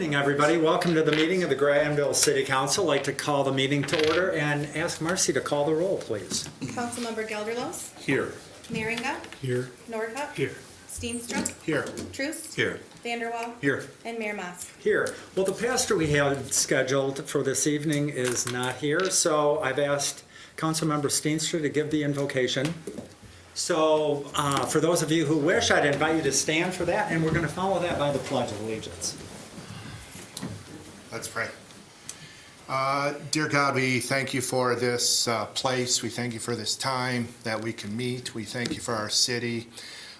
evening, everybody. Welcome to the meeting of the Grandville City Council. I'd like to call the meeting to order and ask Marcy to call the roll, please. Councilmember Gelderlos. Here. Meringa. Here. Nordhook. Here. Steenstra. Here. Truce. Here. Vanderwall. Here. And Mayor Mas. Here. Well, the pastor we had scheduled for this evening is not here, so I've asked Councilmember Steenstra to give the invocation. So for those of you who wish, I'd invite you to stand for that, and we're going to follow that by the Pledge of Allegiance. Let's pray. Dear God, we thank you for this place. We thank you for this time that we can meet. We thank you for our city,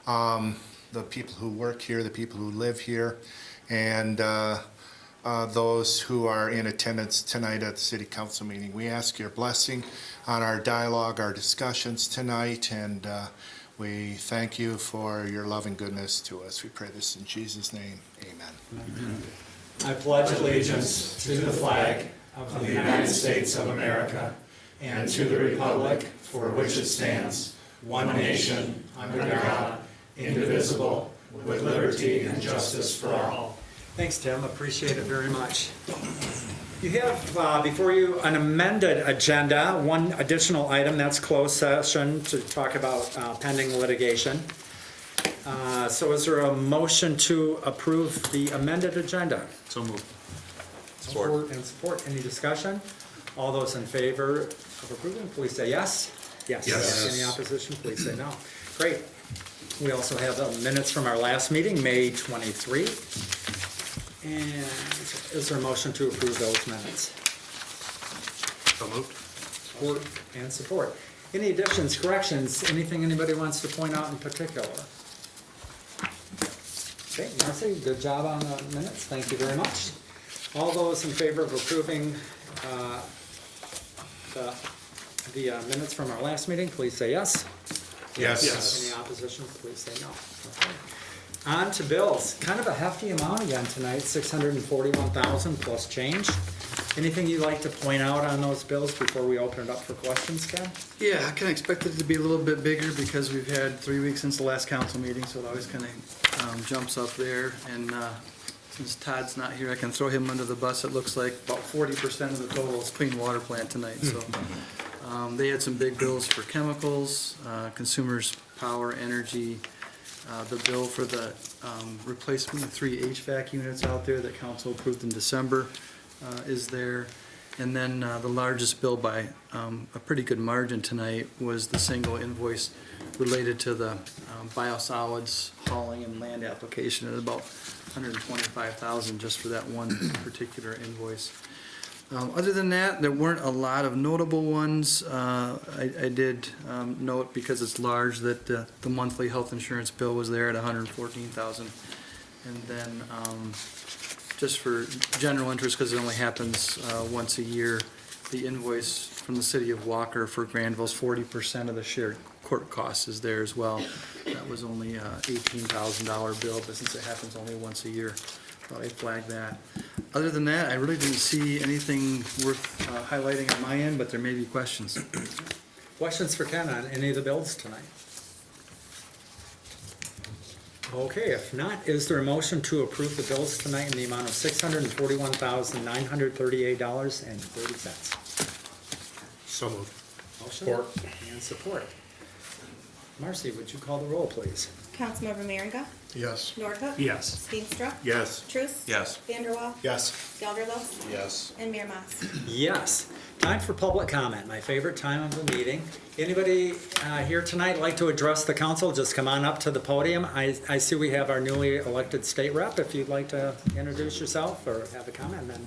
the people who work here, the people who live here, and those who are in attendance tonight at the City Council meeting. We ask your blessing on our dialogue, our discussions tonight, and we thank you for your love and goodness to us. We pray this in Jesus' name. Amen. I pledge Allegiance to the flag of the United States of America and to the republic for which it stands, one nation, under God, indivisible, with liberty and justice for all. Thanks, Tim. Appreciate it very much. You have before you an amended agenda, one additional item, that's closed session to talk about pending litigation. So is there a motion to approve the amended agenda? So moved. Support. And support. Any discussion? All those in favor of approving, please say yes. Yes. Yes. Any opposition, please say no. Great. We also have the minutes from our last meeting, May 23. And is there a motion to approve those minutes? So moved. Support and support. Any additions, corrections, anything anybody wants to point out in particular? Okay, Marcy, good job on the minutes. Thank you very much. All those in favor of approving the minutes from our last meeting, please say yes. Yes. Any opposition, please say no. Okay. On to bills. Kind of a hefty amount again tonight, $641,000 plus change. Anything you'd like to point out on those bills before we open it up for questions, Ken? Yeah, I kind of expect it to be a little bit bigger because we've had 3 weeks since the last council meeting, so it always kind of jumps up there. And since Todd's not here, I can throw him under the bus. It looks like about 40% of the total is clean water plant tonight. So they had some big bills for chemicals, consumers' power, energy. The bill for the replacement of 3 HVAC units out there that council approved in December is there. And then the largest bill by a pretty good margin tonight was the single invoice related to the biosolids hauling and land application at about $125,000 just for that one particular invoice. Other than that, there weren't a lot of notable ones. I did note, because it's large, that the monthly health insurance bill was there at $114,000. And then just for general interest, because it only happens once a year, the invoice from the city of Walker for Granville's 40% of the shared court costs is there as well. That was only an $18,000 bill, but since it happens only once a year, I flagged that. Other than that, I really didn't see anything worth highlighting on my end, but there may be questions. Questions for Ken on any of the bills tonight? Okay, if not, is there a motion to approve the bills tonight in the amount of $641,938.30? So moved. Motion Support. and support. Marcy, would you call the roll, please? Councilmember Meringa. Yes. Nordhook. Yes. Steenstra. Yes. Truce. Yes. Vanderwall. Yes. Gelderlos. Yes. And Mayor Mas. Yes. Time for public comment, my favorite time of the meeting. Anybody here tonight like to address the council, just come on up to the podium. I see we have our newly elected state rep. If you'd like to introduce yourself or have a comment, then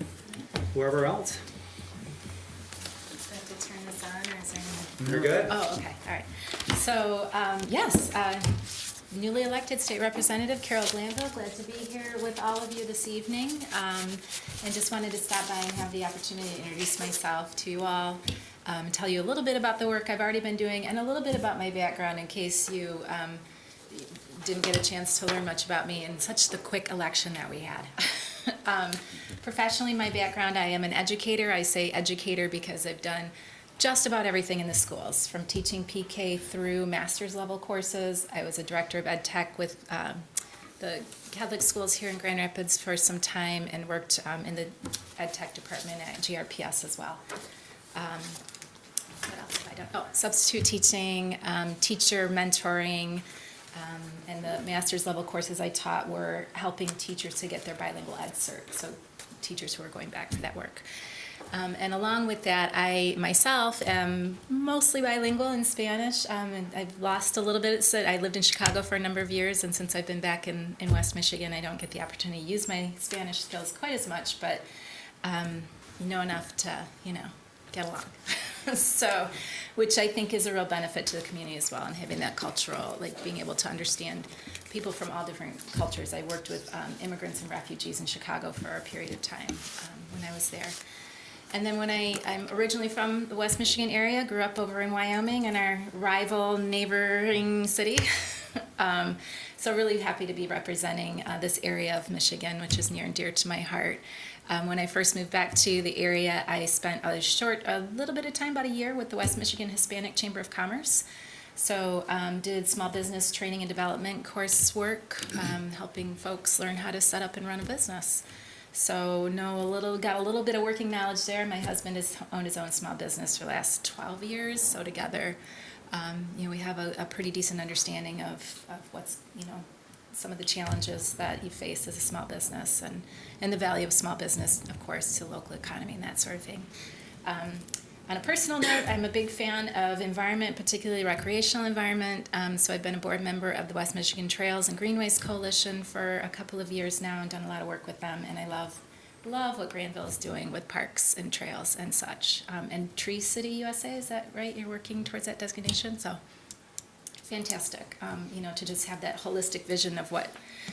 whoever else. Do I have to turn this on, or is there any? You're good? Oh, okay, all right. So, yes, newly elected state representative Carol Granville, glad to be here with all of you this evening. And just wanted to stop by and have the opportunity to introduce myself to you all, tell you a little bit about the work I've already been doing, and a little bit about my background in case you didn't get a chance to learn much about me in such the quick election that we had. Professionally, my background, I am an educator. I say educator because I've done just about everything in the schools, from teaching PK through master's level courses. I was a director of ed tech with the Catholic schools here in Grand Rapids for some time and worked in the ed tech department at GRPS as well. What else have I done? Oh, substitute teaching, teacher mentoring, and the master's level courses I taught were helping teachers to get their bilingual ed cert, so teachers who are going back for that work. And along with that, I myself am mostly bilingual in Spanish, and I've lost a little bit. So I lived in Chicago for a number of years, and since I've been back in West Michigan, I don't get the opportunity to use my Spanish skills quite as much, but know enough to, get along. So, which I think is a real benefit to the community as well, and having that cultural, like being able to understand people from all different cultures. I worked with immigrants and refugees in Chicago for a period of time when I was there. And then when I'm originally from the West Michigan area, grew up over in Wyoming in our rival neighboring city. So really happy to be representing this area of Michigan, which is near and dear to my heart. When I first moved back to the area, I spent a little bit of time, about a year, with the West Michigan Hispanic Chamber of Commerce. So did small business training and development coursework, helping folks learn how to set up and run a business. So got a little bit of working knowledge there. My husband has owned his own small business for the last 12 years. So together, we have a pretty decent understanding of what's, some of the challenges that you face as a small business and the value of small business, of course, to the local economy and that sort of thing. On a personal note, I'm a big fan of environment, particularly recreational environment. So I've been a board member of the West Michigan Trails and Greenways Coalition for a couple of years now and done a lot of work with them. And I love what Granville is doing with parks and trails and such. And Tree City USA, is that right? You're working towards that designation? So fantastic, to just have that holistic vision of what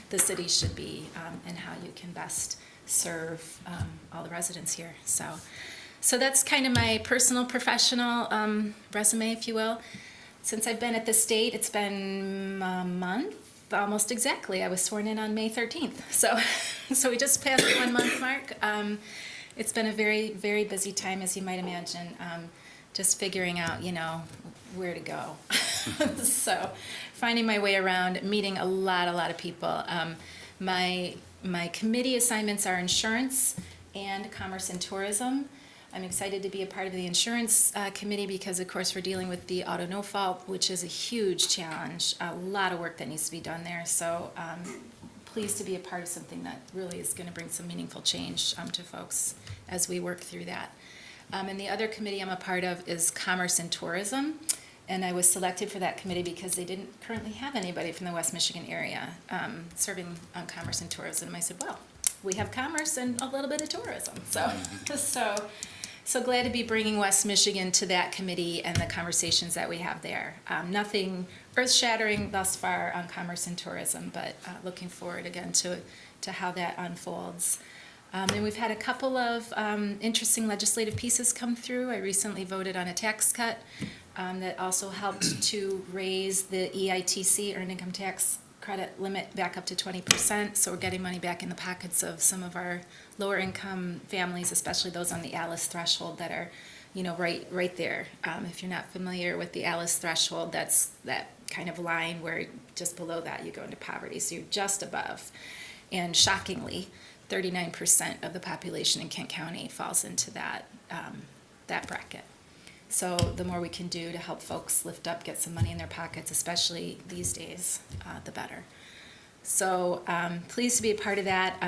the city should be and how you can best serve all the residents here. So that's kind of my personal, professional resume, if you will. Since I've been at the state, it's been a month, almost exactly. I was sworn in on May 13th. So we just passed the 1 month mark. It's been a very, very busy time, as you might imagine, just figuring out, where to go. So finding my way around, meeting a lot of people. My committee assignments are insurance and commerce and tourism. I'm excited to be a part of the insurance committee because, of course, we're dealing with the auto no fault, which is a huge challenge. A lot of work that needs to be done there. So pleased to be a part of something that really is going to bring some meaningful change to folks as we work through that. And the other committee I'm a part of is commerce and tourism. And I was selected for that committee because they didn't currently have anybody from the West Michigan area serving on commerce and tourism. And I said, well, we have commerce and a little bit of tourism. So glad to be bringing West Michigan to that committee and the conversations that we have there. Nothing earth-shattering thus far on commerce and tourism, but looking forward again to how that unfolds. And we've had a couple of interesting legislative pieces come through. I recently voted on a tax cut that also helped to raise the EITC, Earned Income Tax Credit limit, back up to 20%. So we're getting money back in the pockets of some of our lower income families, especially those on the ALICE threshold that are, right there. If you're not familiar with the ALICE threshold, that's that kind of line where just below that you go into poverty. So you're just above. And shockingly, 39% of the population in Kent County falls into that bracket. So the more we can do to help folks lift up, get some money in their pockets, especially these days, the better. So pleased to be a part of that.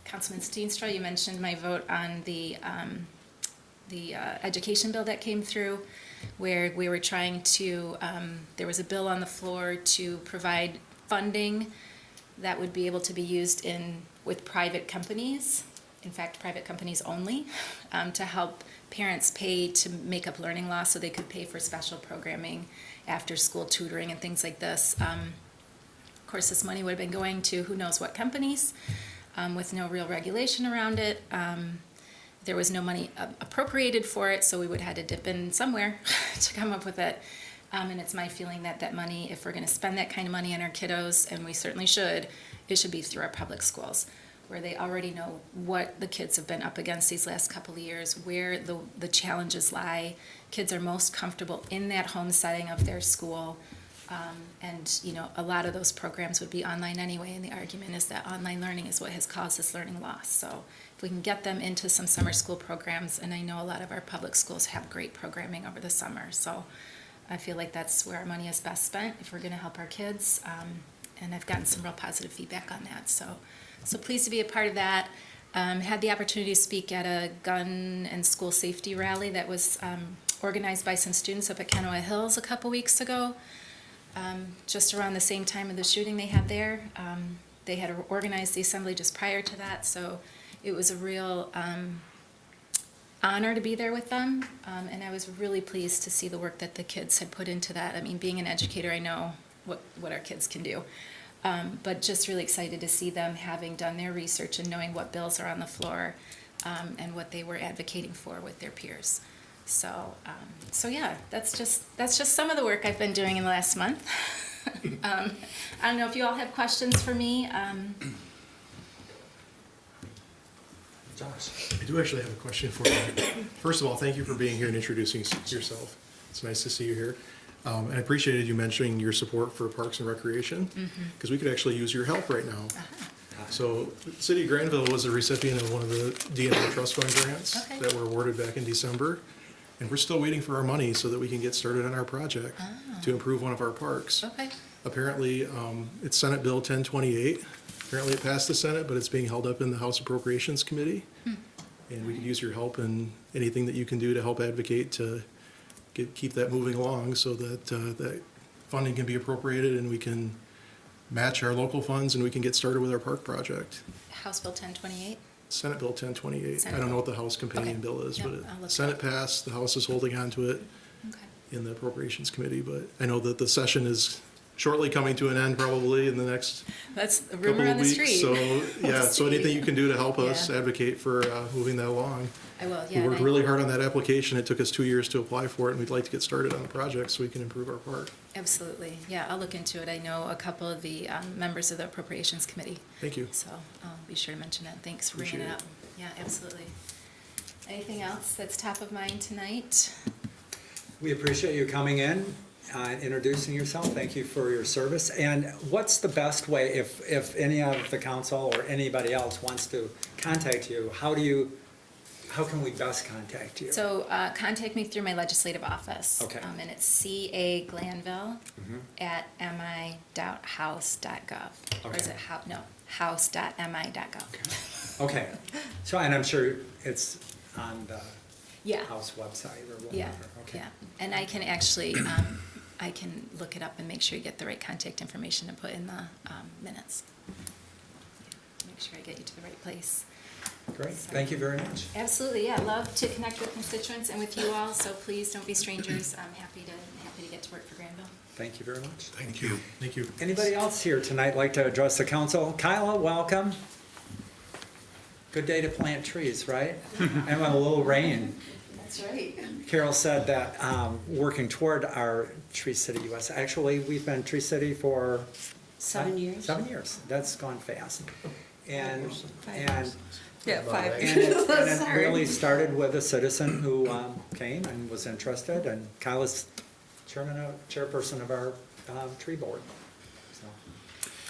Councilman Steenstra, you mentioned my vote on the education bill that came through, where we were trying to, there was a bill on the floor to provide funding that would be able to be used with private companies, in fact, private companies only, to help parents pay to make up learning loss so they could pay for special programming, after school tutoring and things like this. Of course, this money would have been going to who knows what companies with no real regulation around it. There was no money appropriated for it, so we would have had to dip in somewhere to come up with it. And it's my feeling that money, if we're going to spend that kind of money on our kiddos, and we certainly should, it should be through our public schools, where they already know what the kids have been up against these last couple of years, where the challenges lie. Kids are most comfortable in that home setting of their school. And, you know, a lot of those programs would be online anyway, and the argument is that online learning is what has caused this learning loss. So if we can get them into some summer school programs, and I know a lot of our public schools have great programming over the summer, so I feel like that's where our money is best spent if we're going to help our kids. And I've gotten some real positive feedback on that. So pleased to be a part of that. Had the opportunity to speak at a gun and school safety rally that was organized by some students up at Kenowa Hills a couple weeks ago. Just around the same time of the shooting they had there. They had organized the assembly just prior to that, so it was a real honor to be there with them, and I was really pleased to see the work that the kids had put into that. I mean, being an educator, I know what our kids can do, but just really excited to see them having done their research and knowing what bills are on the floor and what they were advocating for with their peers. So yeah, that's just some of the work I've been doing in the last month. I don't know if you all have questions for me. Josh? I do actually have a question for you. First of all, thank you for being here and introducing yourself. It's nice to see you here. And I appreciated you mentioning your support for Parks and Recreation, because we could actually use your help right now. So, the City of Granville was a recipient of one of the DNR Trust Fund grants Okay. that were awarded back in December. And we're still waiting for our money so that we can get started on our project to improve one of our parks. Okay. Apparently, it's Senate Bill 1028. Apparently it passed the Senate, but it's being held up in the House Appropriations Committee. And we could use your help in anything that you can do to help advocate to keep that moving along so that that funding can be appropriated and we can match our local funds and we can get started with our park project. House Bill 1028. Senate Bill 1028. Senate I don't know bill. what the House companion Okay. bill is, Yep, but I'll look it Senate up. passed, the House is holding on to it Okay. in the Appropriations Committee, but I know that the session is shortly coming to an end probably in the next That's a couple rumor on of the weeks. street. So, We'll yeah, so see. anything you can do to help us Yeah. advocate for moving that along. I will, We yeah. worked and really hard on that application. It took us 2 years to apply for it, and we'd like to get started on the project so we can improve our park. Absolutely. Yeah, I'll look into it. I know a couple of the members of the Appropriations Committee, Thank you. so I'll be sure to mention that. Thanks for bringing it Appreciate up. Yeah, absolutely. Anything else that's top of mind tonight? We appreciate you coming in, introducing yourself. Thank you for your service. And what's the best way, if any of the council or anybody else wants to contact you, how can we best contact you? So contact me through my legislative office. Okay. And it's ca.glanville@mi.house.gov. Or is Okay. it house.mi.gov? Okay, so, and I'm sure it's on the Yeah. House website or Yeah, whatever, okay. yeah. And I can actually, I can look it up and make sure you get the right contact information to put in the minutes. Make sure I get you to the right place. Great, thank you very much. Absolutely, yeah, love to connect with constituents and with you all, so please don't be strangers. I'm happy to get to work for Granville. Thank you very much. Thank you. Thank you. Anybody else here tonight like to address the council? Kyla, welcome. Good day to plant trees, right? And with a little rain. That's right. Carol said that working toward our Tree City US, actually, we've been Tree City for 7 years. 7 years. That's gone fast. And Yeah, 5 and it Sorry. really started with a citizen who came and was interested, and Kyla's chairperson of our tree board. So,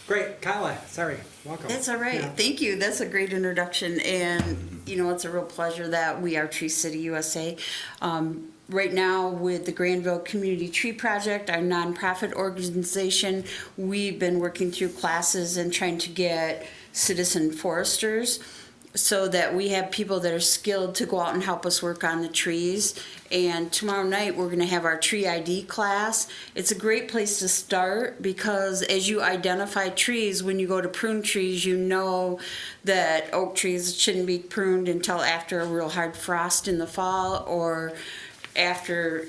great, Kyla, sorry, welcome. That's all right. Yeah. Thank you. That's a great introduction. And, you know, it's a real pleasure that we are Tree City USA. Right now, with the Granville Community Tree Project, our nonprofit organization, we've been working through classes and trying to get citizen foresters so that we have people that are skilled to go out and help us work on the trees. And tomorrow night, we're gonna have our tree ID class. It's a great place to start because as you identify trees, when you go to prune trees, you know that oak trees shouldn't be pruned until after a real hard frost in the fall or after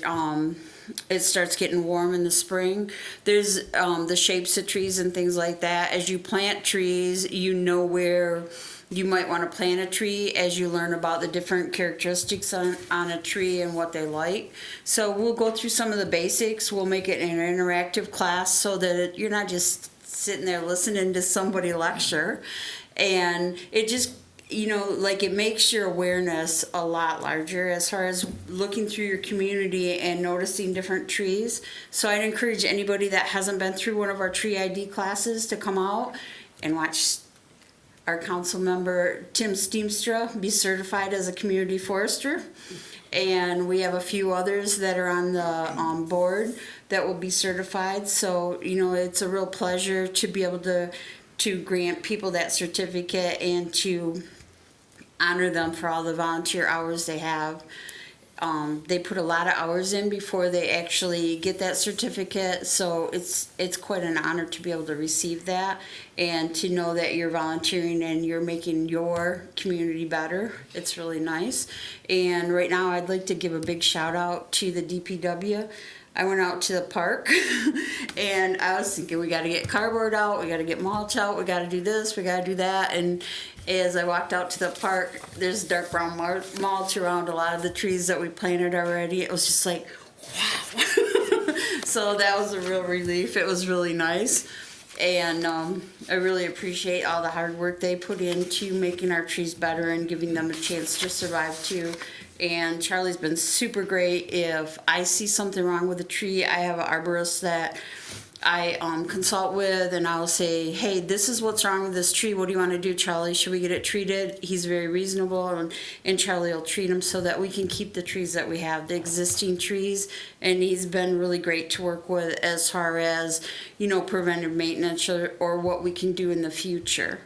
it starts getting warm in the spring. There's the shapes of trees and things like that. As you plant trees, you know where you might want to plant a tree as you learn about the different characteristics on a tree and what they like. So we'll go through some of the basics. We'll make it an interactive class so that you're not just sitting there listening to somebody lecture. And it just you know, like it makes your awareness a lot larger as far as looking through your community and noticing different trees. So I'd encourage anybody that hasn't been through one of our tree ID classes to come out and watch our council member Tim Steemstra be certified as a community forester. And we have a few others that are on the board that will be certified. So, you know, it's a real pleasure to be able to grant people that certificate and to honor them for all the volunteer hours they have. They put a lot of hours in before they actually get that certificate, so it's quite an honor to be able to receive that and to know that you're volunteering and you're making your community better. It's really nice. And right now I'd like to give a big shout out to the DPW. I went out to the park and I was thinking, we got to get cardboard out, we got to get mulch out, we got to do this, we got to do that. And as I walked out to the park, there's dark brown mulch around a lot of the trees that we planted already. It was just like, wow. So that was a real relief. It was really nice. And I really appreciate all the hard work they put into making our trees better and giving them a chance to survive too. And Charlie's been super great. If I see something wrong with a tree, I have an arborist that I consult with, and I'll say, hey, this is what's wrong with this tree. What do you want to do, Charlie? Should we get it treated? He's very reasonable, and Charlie will treat them so that we can keep the trees that we have, the existing trees. And he's been really great to work with as far as, you know, preventive maintenance or what we can do in the future.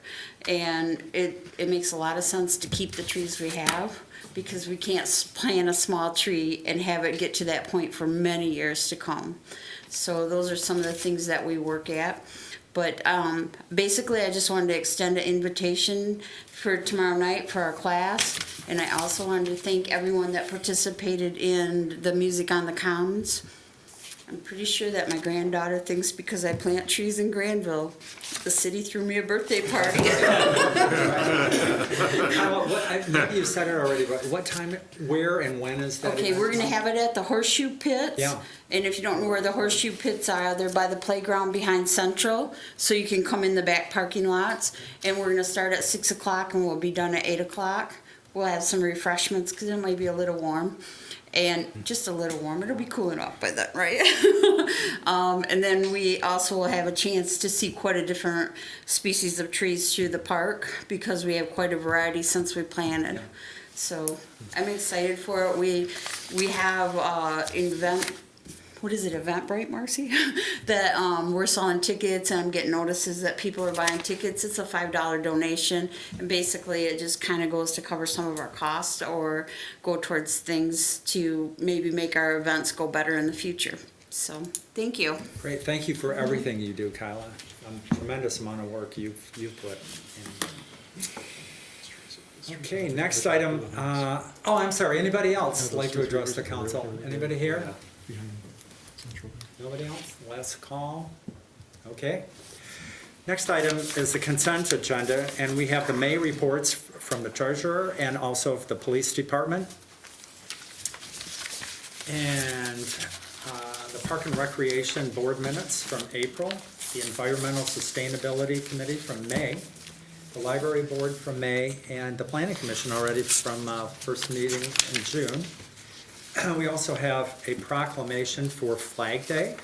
And it makes a lot of sense to keep the trees we have, because we can't plant a small tree and have it get to that point for many years to come. So those are some of the things that we work at. But basically, I just wanted to extend an invitation for tomorrow night for our class. And I also wanted to thank everyone that participated in the Music on the Commons. I'm pretty sure that my granddaughter thinks because I plant trees in Granville, the city threw me a birthday party. Maybe you said it already, but what time, where, and when is that? Okay, event? we're gonna have it at the Horseshoe Pits. Yeah. And if you don't know where the Horseshoe Pits are, they're by the playground behind Central, so you can come in the back parking lots. And we're gonna start at 6 o'clock and we'll be done at 8 o'clock. We'll have some refreshments, cause it might be a little warm. And just a little warm, it'll be cooling off by then, right? And then we also will have a chance to see quite a different species of trees through the park, because we have quite a variety since we planted. Yeah. So I'm excited for it. We have Eventbrite, Marcy? That we're selling tickets, and I'm getting notices that people are buying tickets. It's a $5 donation, and basically it just kind of goes to cover some of our costs or go towards things to maybe make our events go better in the future. So thank you. Great, thank you for everything you do, Kyla. Tremendous amount of work you've put in. Okay, next item. I'm sorry, anybody else like to address the council? Anybody here? Nobody else? Last call? Okay. Next item is the consent agenda, and we have the May reports from the treasurer and also the police department. And the Park and Recreation Board minutes from April, the Environmental Sustainability Committee from May, the Library Board from May, and the Planning Commission already from first meeting in June. We also have a proclamation for Flag Day,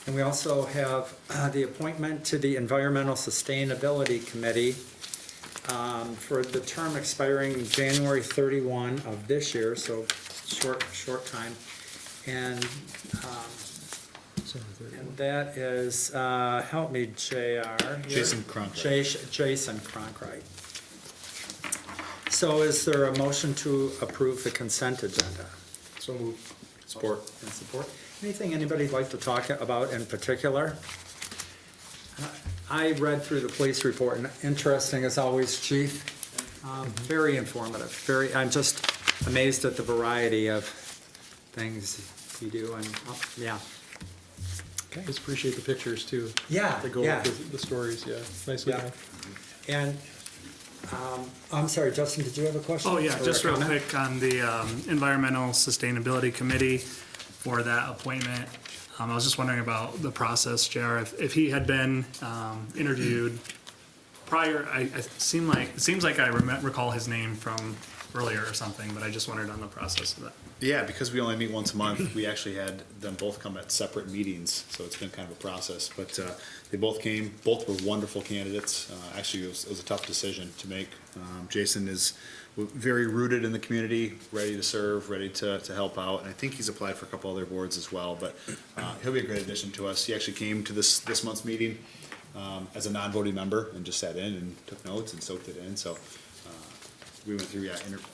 and we also have the appointment to the Environmental Sustainability Committee for the term expiring January 31 of this year, so short time. And that is, help me, JR. Here. Jason Cronkite. Jason Cronkite. So is there a motion to approve the consent agenda? So moved. Support. And support. Anything anybody'd like to talk about in particular? I read through the police report, and interesting as always, Chief. Very informative. I'm just amazed at the variety of things you do, and yeah. Okay. Just appreciate the pictures too. Yeah, That go yeah. with the stories, yeah. Nicely Yeah. done. And I'm sorry, Justin, did you have a question? Oh, yeah, or just a real comment? quick on the Environmental Sustainability Committee for that appointment. I was just wondering about the process, JR, if he had been interviewed prior, it seems like I recall his name from earlier or something, but I just wondered on the process of that. Yeah, because we only meet once a month, we actually had them both come at separate meetings, so it's been kind of a process. But they both came, both were wonderful candidates. Actually, it was a tough decision to make. Jason is very rooted in the community, ready to serve, ready to help out, and I think he's applied for a couple other boards as well, but he'll be a great addition to us. He actually came to this month's meeting as a non-voting member and just sat in and took notes and soaked it in, so we went through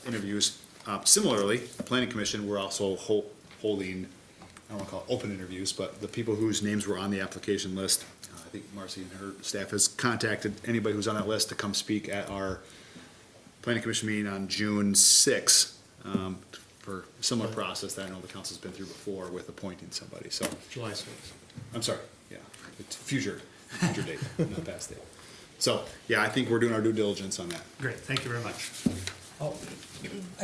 interviews. Similarly, the planning commission, we're also holding, I don't want to call it open interviews, but the people whose names were on the application list, I think Marcy and her staff has contacted anybody who's on that list to come speak at our planning commission meeting on June 6th for a similar process that I know the council's been through before with appointing somebody, so. July 6th. I'm sorry, yeah, it's future date, not past date. So, yeah, I think we're doing our due diligence on that. Great, thank you very much. Oh,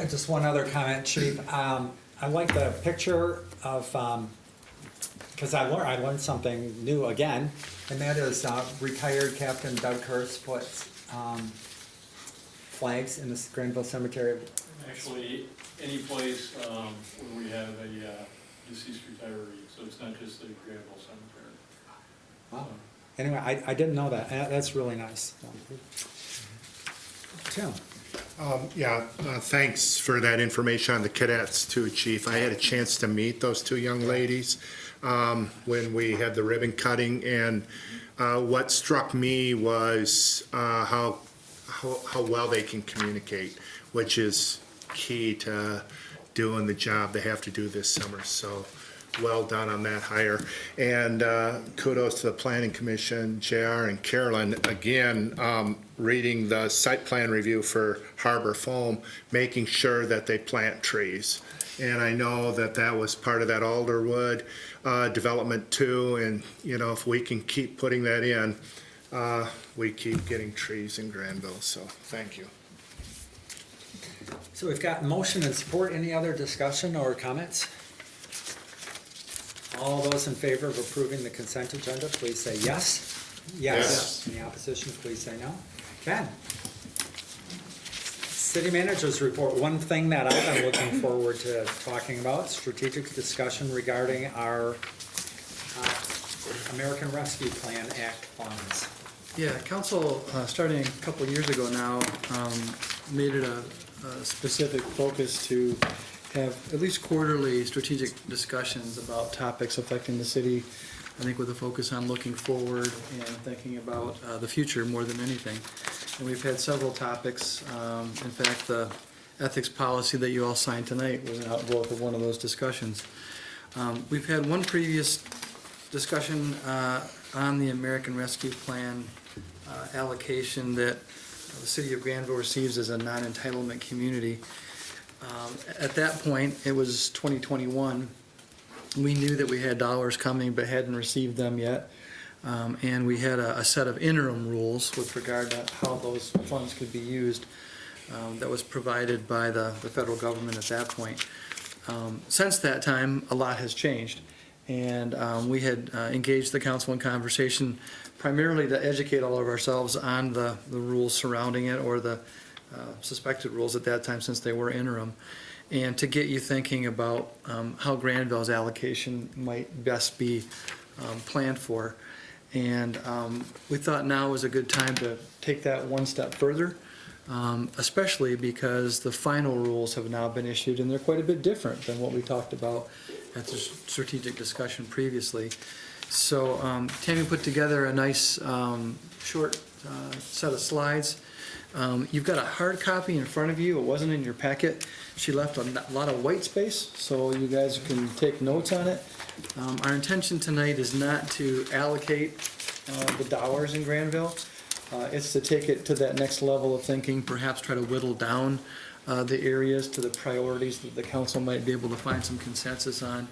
just one other comment, Chief. I like the picture of, because I learned something new again, and that is retired Captain Doug Hurst puts flags in the Granville Cemetery. Actually, any place where we have a deceased retiree, so it's not just the Granville Cemetery. Wow. Anyway, I didn't know that. That's really nice. Tim? Thanks for that information on the cadets too, Chief. I had a chance to meet those two young ladies when we had the ribbon cutting, and what struck me was how well they can communicate, which is key to doing the job they have to do this summer. So well done on that hire. And kudos to the Planning Commission, JR and Carolyn, again, reading the site plan review for Harbor Foam, making sure that they plant trees. And I know that that was part of that Alderwood development too, and you know, if we can keep putting that in, we keep getting trees in Granville, so thank you. So we've got motion and support. Any other discussion or comments? All those in favor of approving the consent agenda, please say yes. Yes. Any opposition, please say no. Ken? City Manager's report. One thing that I've been looking forward to talking about, strategic discussion regarding our American Rescue Plan Act funds. Yeah, council, starting a couple of years ago now, made it a specific focus to have at least quarterly strategic discussions about topics affecting the city, I think with a focus on looking forward and thinking about the future more than anything. And we've had several topics. In fact, the ethics policy that you all signed tonight was an outgrowth of one of those discussions. We've had one previous discussion on the American Rescue Plan allocation that the city of Granville receives as a non-entitlement community. At that point, it was 2021. We knew that we had dollars coming but hadn't received them yet. And we had a set of interim rules with regard to how those funds could be used that was provided by the federal government at that point. Since that time, a lot has changed. And we had engaged the council in conversation primarily to educate all of ourselves on the rules surrounding it, or the suspected rules at that time since they were interim, and to get you thinking about how Granville's allocation might best be planned for. And we thought now was a good time to take that one step further, especially because the final rules have now been issued and they're quite a bit different than what we talked about at the strategic discussion previously. So Tammy put together a nice short set of slides. You've got a hard copy in front of you. It wasn't in your packet. She left a lot of white space, so you guys can take notes on it. Our intention tonight is not to allocate the dollars in Granville. It's to take it to that next level of thinking, perhaps try to whittle down the areas to the priorities that the council might be able to find some consensus on,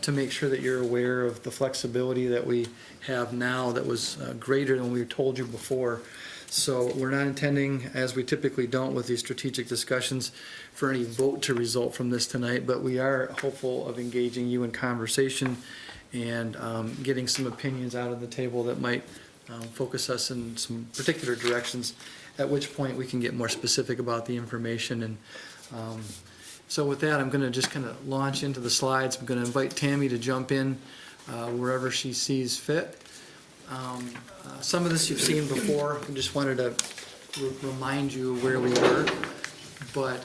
to make sure that you're aware of the flexibility that we have now that was greater than we told you before. So we're not intending, as we typically don't with these strategic discussions, for any vote to result from this tonight, but we are hopeful of engaging you in conversation and getting some opinions out on the table that might focus us in some particular directions, at which point we can get more specific about the information. And so with that, I'm going to just kind of launch into the slides. I'm going to invite Tammy to jump in wherever she sees fit. Some of this you've seen before. I just wanted to remind you where we were. But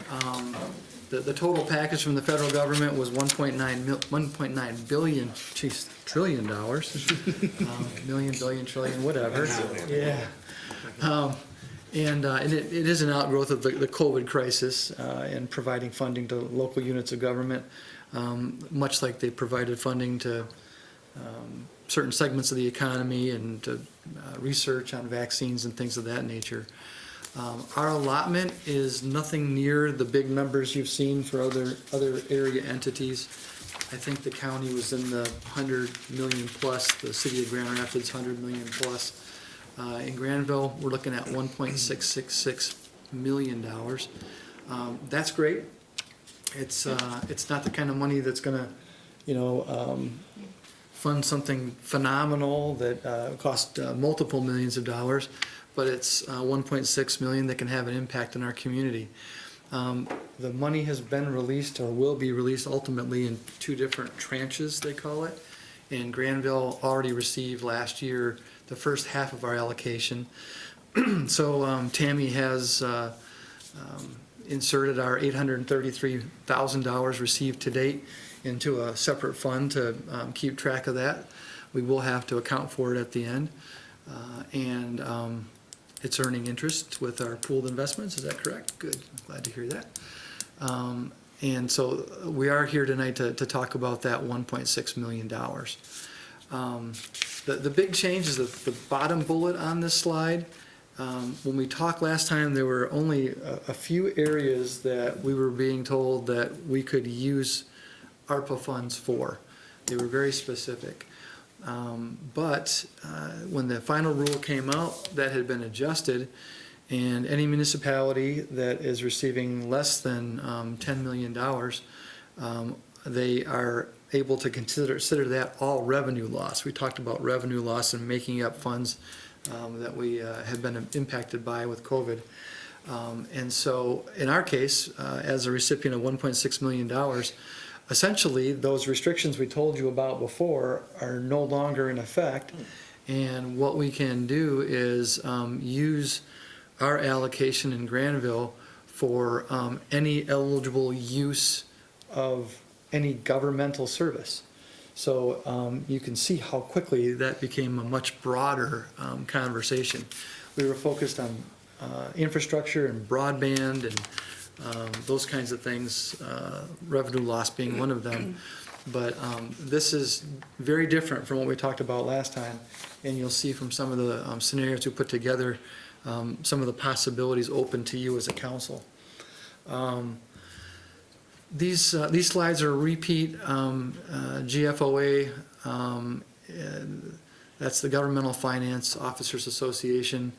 the total package from the federal government was $1.9 billion, geez, trillion dollars. Million, billion, trillion, whatever. Yeah. And it is an outgrowth of the COVID crisis and providing funding to local units of government, much like they provided funding to certain segments of the economy and to research on vaccines and things of that nature. Our allotment is nothing near the big numbers you've seen for other area entities. I think the county was in the 100 million plus, the city of Grand Rapids 100 million plus. In Granville, we're looking at $1.666 million. That's great. It's not the kind of money that's gonna, fund something phenomenal that cost multiple millions of dollars, but it's 1.6 million that can have an impact in our community. The money has been released or will be released ultimately in 2 different tranches, they call it. And Granville already received last year the first half of our allocation. So Tammy has inserted our $833,000 received to date into a separate fund to keep track of that. We will have to account for it at the end. And it's earning interest with our pooled investments, is that correct? Good, glad to hear that. And so we are here tonight to talk about that $1.6 million. The big change is the bottom bullet on this slide. When we talked last time, there were only a few areas that we were being told that we could use ARPA funds for. They were very specific. But when the final rule came out, that had been adjusted, and any municipality that is receiving less than $10 million, they are able to consider that all revenue loss. We talked about revenue loss and making up funds that we have been impacted by with COVID. And so in our case, as a recipient of $1.6 million, essentially those restrictions we told you about before are no longer in effect. And what we can do is use our allocation in Granville for any eligible use of any governmental service. So you can see how quickly that became a much broader conversation. We were focused on infrastructure and broadband and those kinds of things, revenue loss being one of them. But this is very different from what we talked about last time, and you'll see from some of the scenarios we put together, some of the possibilities open to you as a council. These slides are a repeat. GFOA, that's the Governmental Finance Officers Association.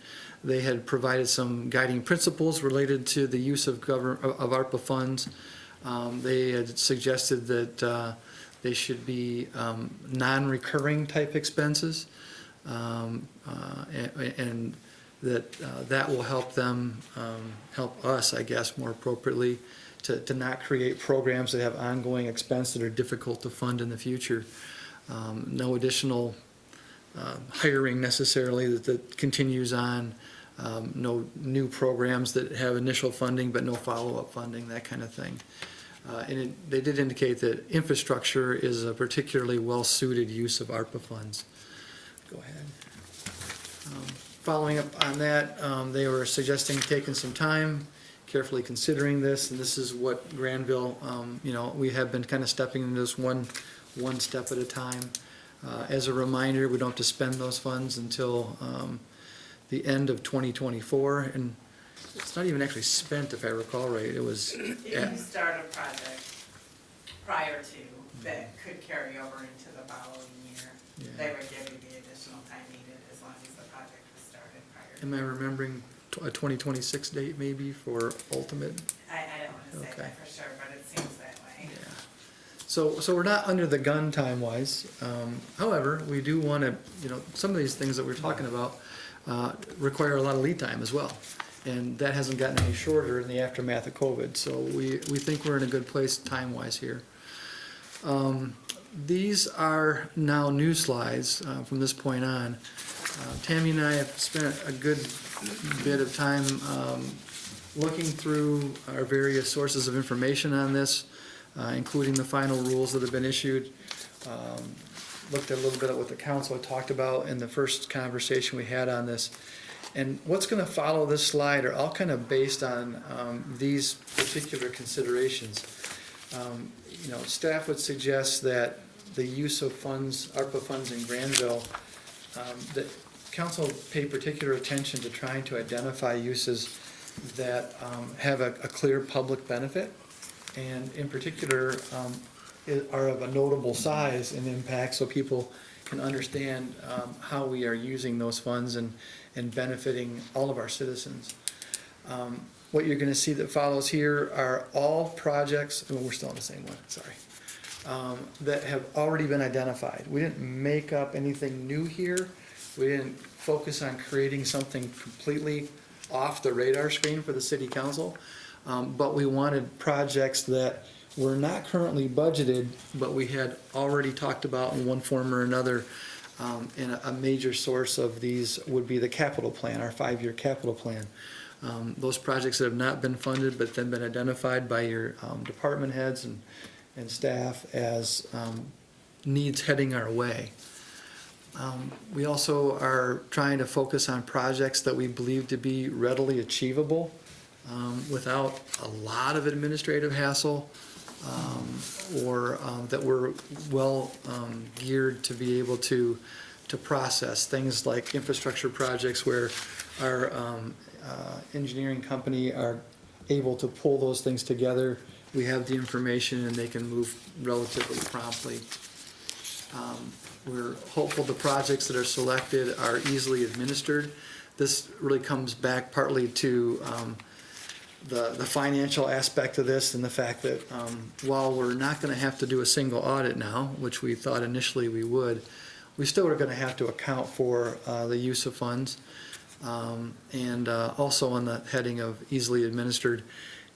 They had provided some guiding principles related to the use of ARPA funds. They had suggested that they should be non-recurring type expenses, and that will help them, help us, I guess, more appropriately, to not create programs that have ongoing expense that are difficult to fund in the future. No additional hiring necessarily that continues on, no new programs that have initial funding but no follow-up funding, that kind of thing. And they did indicate that infrastructure is a particularly well-suited use of ARPA funds. Go ahead. Following up on that, they were suggesting taking some time, carefully considering this, and this is what Granville, we have been kind of stepping into this one step at a time. As a reminder, we don't have to spend those funds until the end of 2024, and it's not even actually spent, if I recall right. It was. If you start a project prior to that could carry over into the following year, they would give you the additional time needed as long as the project was started prior. Am I remembering a 2026 date maybe for ultimate? I don't want to say that for sure, but it seems that way. Yeah. So we're not under the gun time-wise. However, we do want to, some of these things that we're talking about require a lot of lead time as well. And that hasn't gotten any shorter in the aftermath of COVID. So we think we're in a good place time-wise here. These are now new slides from this point on. Tammy and I have spent a good bit of time looking through our various sources of information on this, including the final rules that have been issued. Looked at a little bit at what the council had talked about in the first conversation we had on this. And what's going to follow this slide are all kind of based on these particular considerations. Staff would suggest that the use of funds, ARPA funds in Granville, that council pay particular attention to trying to identify uses that have a clear public benefit, and in particular are of a notable size and impact, so people can understand how we are using those funds and benefiting all of our citizens. What you're going to see that follows here are all projects, we're still on the same one, sorry, that have already been identified. We didn't make up anything new here. We didn't focus on creating something completely off the radar screen for the city council, but we wanted projects that were not currently budgeted, but we had already talked about in one form or another. And a major source of these would be the capital plan, our 5-year capital plan. Those projects that have not been funded but then been identified by your department heads and staff as needs heading our way. We also are trying to focus on projects that we believe to be readily achievable without a lot of administrative hassle, or that we're well geared to be able to process things like infrastructure projects where our engineering company are able to pull those things together. We have the information and they can move relatively promptly. We're hopeful the projects that are selected are easily administered. This really comes back partly to the financial aspect of this, and the fact that while we're not going to have to do a single audit now, which we thought initially we would, we still are going to have to account for the use of funds. And also on the heading of easily administered,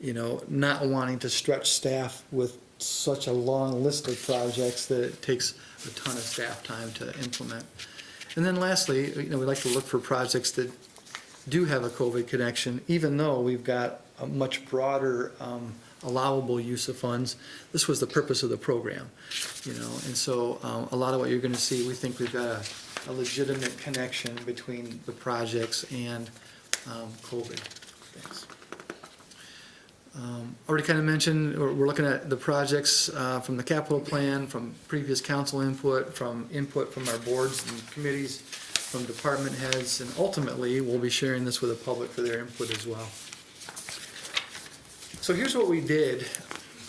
not wanting to stretch staff with such a long list of projects that it takes a ton of staff time to implement. And then lastly, we like to look for projects that do have a COVID connection, even though we've got a much broader allowable use of funds. This was the purpose of the program, and so a lot of what you're going to see, we think we've got a legitimate connection between the projects and COVID. Thanks. Already kind of mentioned, we're looking at the projects from the capital plan, from previous council input from our boards and committees, from department heads, and ultimately we'll be sharing this with the public for their input as well. So here's what we did.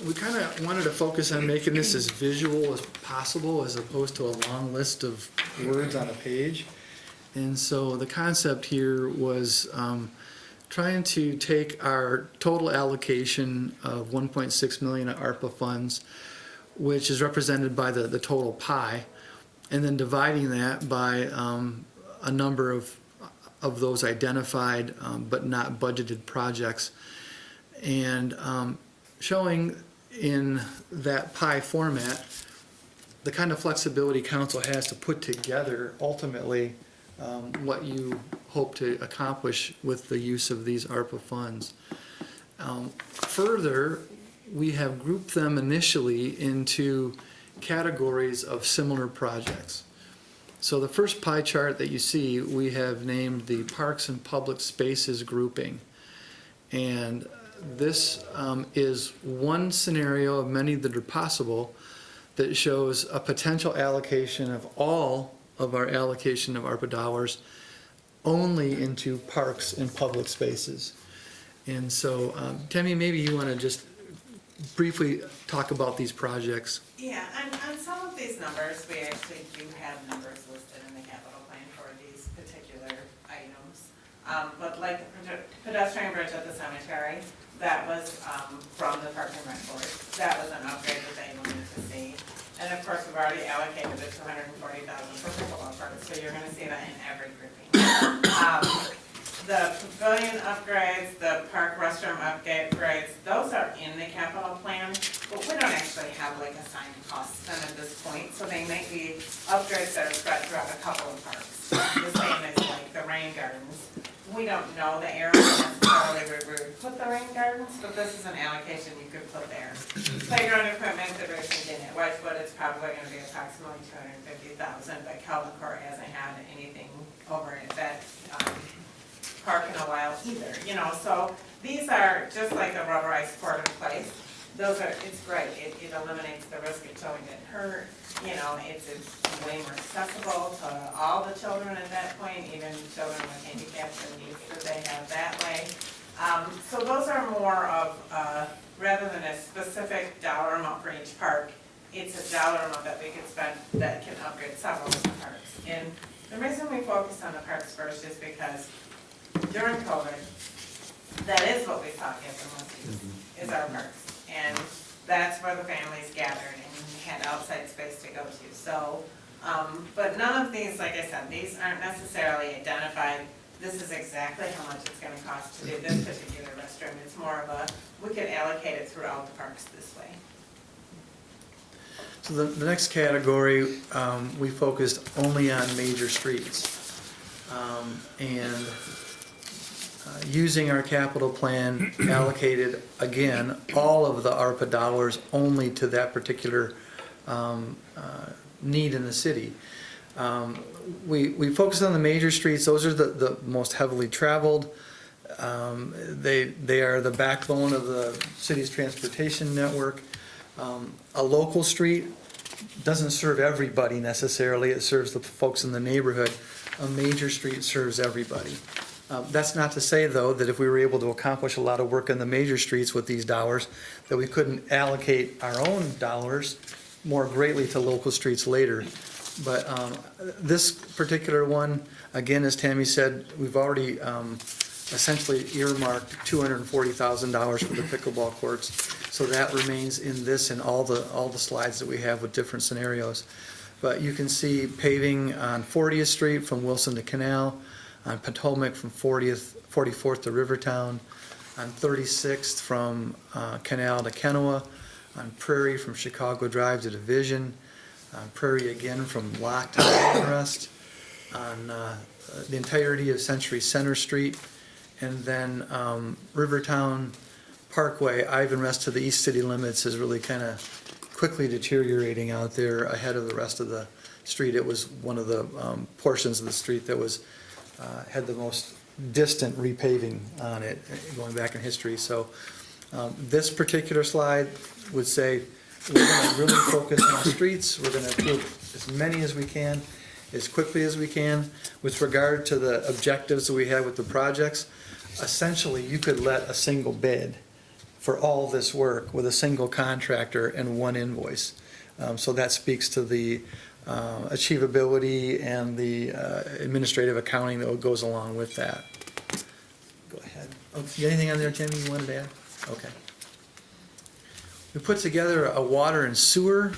We kind of wanted to focus on making this as visual as possible as opposed to a long list of words on a page. And so the concept here was trying to take our total allocation of 1.6 million of ARPA funds, which is represented by the total pie, and then dividing that by a number of those identified but not budgeted projects, and showing in that pie format the kind of flexibility council has to put together ultimately what you hope to accomplish with the use of these ARPA funds. Further, we have grouped them initially into categories of similar projects. So the first pie chart that you see, we have named the Parks and Public Spaces grouping. And this is one scenario of many that are possible that shows a potential allocation of all of our allocation of ARPA dollars only into parks and public spaces. And so, Tammy, maybe you want to just briefly talk about these projects. Yeah, on some of these numbers, we actually do have numbers listed in the capital plan for these particular items. But like the pedestrian bridge at the cemetery, that was from the Park and Rec Board. That was an upgrade that they wanted to see. And of course, we've already allocated the $240,000 for pickleball courts, so you're gonna see that in every grouping. The pavilion upgrades, the park restroom upgrades, those are in the capital plan, but we don't actually have like assigned costs then at this point, so they may be upgrades that are spread throughout a couple of parks. The same as like the rain gardens. We don't know the area necessarily where we would put the rain gardens, but this is an allocation you could put there. Playground equipment, the we're thinking at Wedgewood, it's probably gonna be approximately $250,000, but Calvin Court hasn't had anything over at that, park in a while either, you know, so these are just like a rubberized court in place. Those are, it's great, it eliminates the risk of children getting hurt, you know, it's way more accessible to all the children at that point, even children with handicaps and needs that they have that way. So those are more of, rather than a specific dollar amount for each park, it's a dollar amount that we could spend that can upgrade several different parks. And the reason we focus on the parks first is because during COVID, that is what we saw get the most use, is our parks. And that's where the families gathered and had outside space to go to. So, but none of these, like I said, these aren't necessarily identified, this is exactly how much it's gonna cost to do this particular restroom. It's more of a, we could allocate it throughout the parks this way. So the next category, we focused only on major streets. And using our capital plan allocated, again, all of the ARPA dollars only to that particular need in the city. We focus on the major streets. Those are the most heavily traveled. They are the backbone of the city's transportation network. A local street doesn't serve everybody necessarily. It serves the folks in the neighborhood. A major street serves everybody. That's not to say, though, that if we were able to accomplish a lot of work in the major streets with these dollars, that we couldn't allocate our own dollars more greatly to local streets later. But this particular one, again, as Tammy said, we've already essentially earmarked $240,000 for the pickleball courts. So that remains in this and all the slides that we have with different scenarios. But you can see paving on 40th Street from Wilson to Canal, on Potomac from 44th to Rivertown, on 36th from Canal to Kennewa, on Prairie from Chicago Drive to Division, on Prairie again from Locke to Rest, on the entirety of Century Center Street, and then Rivertown Parkway, Ivan Rest to the east city limits is really kind of quickly deteriorating out there ahead of the rest of the street. It was one of the portions of the street that was had the most distant repaving on it going back in history. So this particular slide would say we're going to really focus on streets. We're going to improve as many as we can, as quickly as we can. With regard to the objectives that we have with the projects, essentially you could let a single bid for all this work with a single contractor and one invoice. So that speaks to the achievability and the administrative accounting that goes along with that. Go ahead. Oh, you got anything on there, Tammy, you wanted to add? Okay. We put together a water and sewer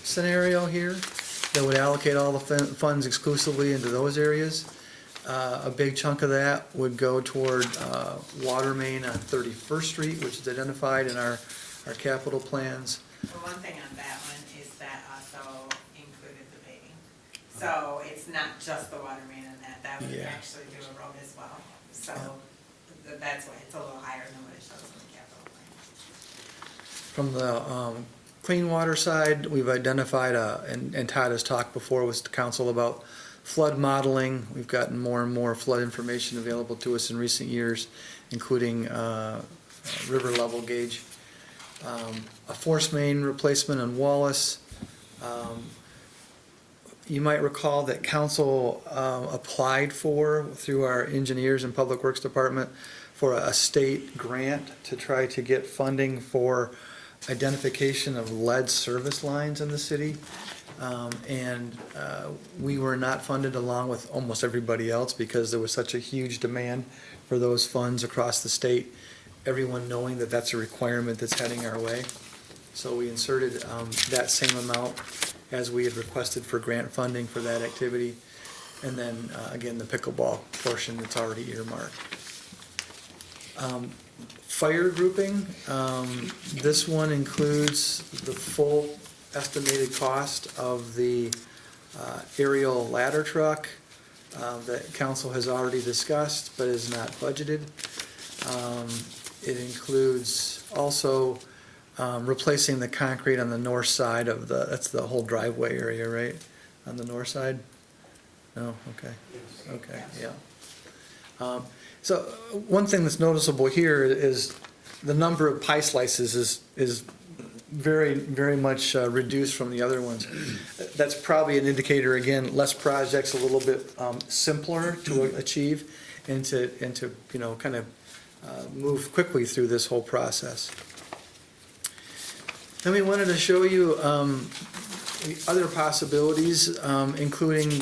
scenario here that would allocate all the funds exclusively into those areas. A big chunk of that would go toward water main on 31st Street, which is identified in our capital plans. The one thing on that one is that also included the paving. So it's not just the water main and that would actually do a road as well. So that's why it's a little higher than what it shows in the capital plan. From the clean water side, we've identified, and Todd has talked before with the council about flood modeling. We've gotten more and more flood information available to us in recent years, including river level gauge. A force main replacement on Wallace. You might recall that council applied for, through our engineers and public works department, for a state grant to try to get funding for identification of lead service lines in the city. We were not funded along with almost everybody else because there was such a huge demand for those funds across the state, everyone knowing that that's a requirement that's heading our way. So we inserted that same amount as we had requested for grant funding for that activity. And then, again, the pickleball portion that's already earmarked. Fire grouping, this one includes the full estimated cost of the aerial ladder truck that council has already discussed but is not budgeted. It includes also replacing the concrete on the north side of that's the whole driveway area, right? On the north side? No, okay, okay, yeah. So one thing that's noticeable here is the number of pie slices is very, very much reduced from the other ones. That's probably an indicator, again, less projects, a little bit simpler to achieve and to you know, kind of move quickly through this whole process. Then we wanted to show you other possibilities, including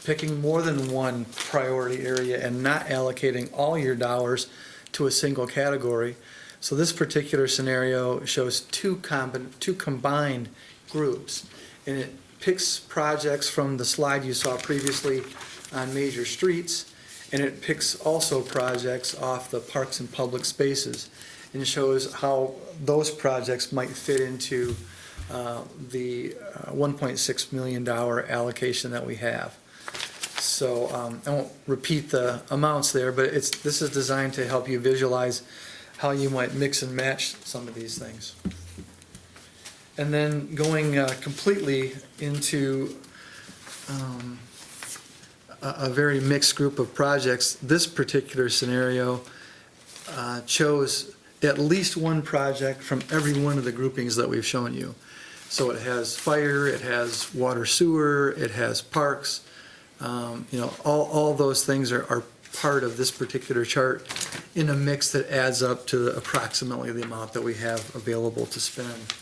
picking more than one priority area and not allocating all your dollars to a single category. So this particular scenario shows two combined groups, and it picks projects from the slide you saw previously on major streets, and it picks also projects off the parks and public spaces, and shows how those projects might fit into the $1.6 million allocation that we have. So I won't repeat the amounts there, but this is designed to help you visualize how you might mix and match some of these things. And then going completely into a very mixed group of projects, this particular scenario chose at least one project from every one of the groupings that we've shown you. So it has fire, it has water sewer, it has parks. You know, all those things are part of this particular chart in a mix that adds up to approximately the amount that we have available to spend.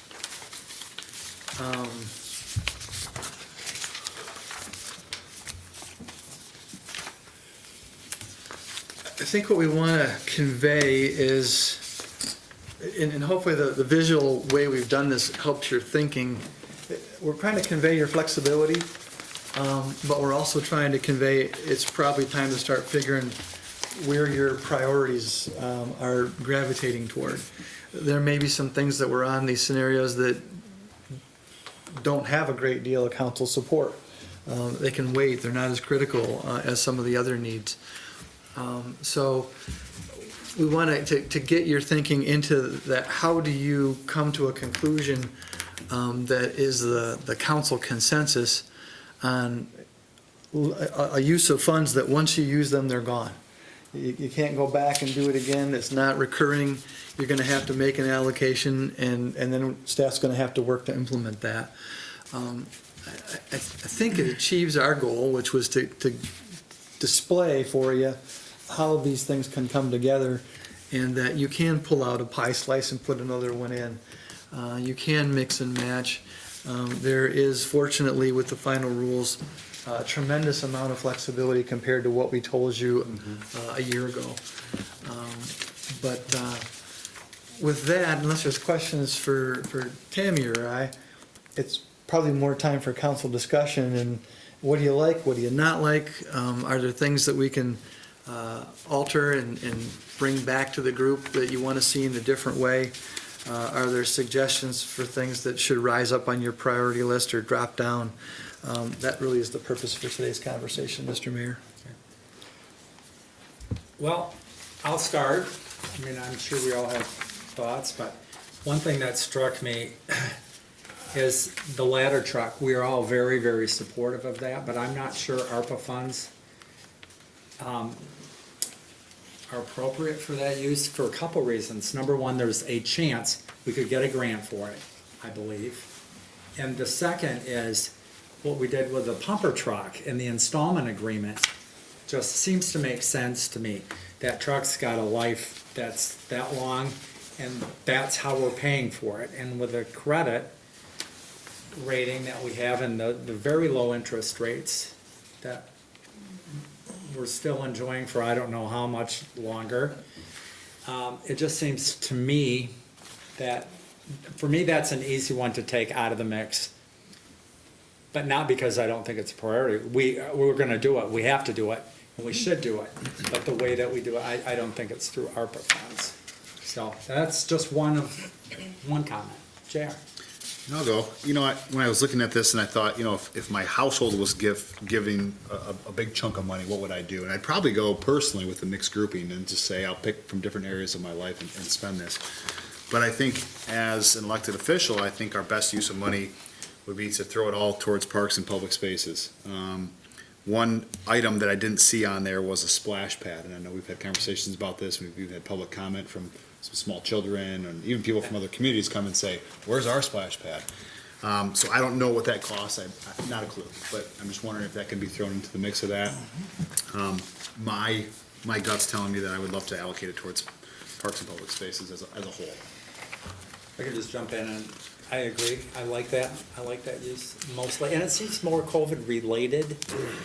I think what we want to convey is, and hopefully the visual way we've done this helps your thinking. We're trying to convey your flexibility, but we're also trying to convey it's probably time to start figuring where your priorities are gravitating toward. There may be some things that were on these scenarios that don't have a great deal of council support. They can wait, they're not as critical as some of the other needs. So we want to get your thinking into that. How do you come to a conclusion that is the council consensus on a use of funds that once you use them, they're gone? You can't go back and do it again. It's not recurring. You're going to have to make an allocation, and then staff's going to have to work to implement that. I think it achieves our goal, which was to display for you how these things can come together, and that you can pull out a pie slice and put another one in. You can mix and match. There is, fortunately, with the final rules, a tremendous amount of flexibility compared to what we told you a year ago. But with that, unless there's questions for Tammy or I, it's probably more time for council discussion. And what do you like? What do you not like? Are there things that we can alter and bring back to the group that you want to see in a different way? Are there suggestions for things that should rise up on your priority list or drop down? That really is the purpose for today's conversation, Mr. Mayor. Well, I'll start. I mean, I'm sure we all have thoughts, but one thing that struck me is the ladder truck. We are all very, very supportive of that, but I'm not sure ARPA funds are appropriate for that use for a couple reasons. Number one, there's a chance we could get a grant for it, I believe. And the second is what we did with the pumper truck and the installment agreement just seems to make sense to me. That truck's got a life that's that long, and that's how we're paying for it. And with the credit rating that we have and the very low interest rates that we're still enjoying for I don't know how much longer, it just seems to me that for me, that's an easy one to take out of the mix. But not because I don't think it's a priority. We're gonna do it, we have to do it, and we should do it. But the way that we do it, I don't think it's through ARPA funds. So that's just one comment. JR? I'll go. You know, when I was looking at this and I thought, you know, if my household was giving a big chunk of money, what would I do? And I'd probably go personally with the mixed grouping and just say, I'll pick from different areas of my life and spend this. But I think as an elected official, I think our best use of money would be to throw it all towards parks and public spaces. One item that I didn't see on there was a splash pad, and I know we've had conversations about this. We've had public comment from some small children, and even people from other communities come and say, where's our splash pad? So I don't know what that costs, not a clue, but I'm just wondering if that can be thrown into the mix of that. My gut's telling me that I would love to allocate it towards parks and public spaces as a whole. I could just jump in and I agree. I like that use mostly. And it seems more COVID related.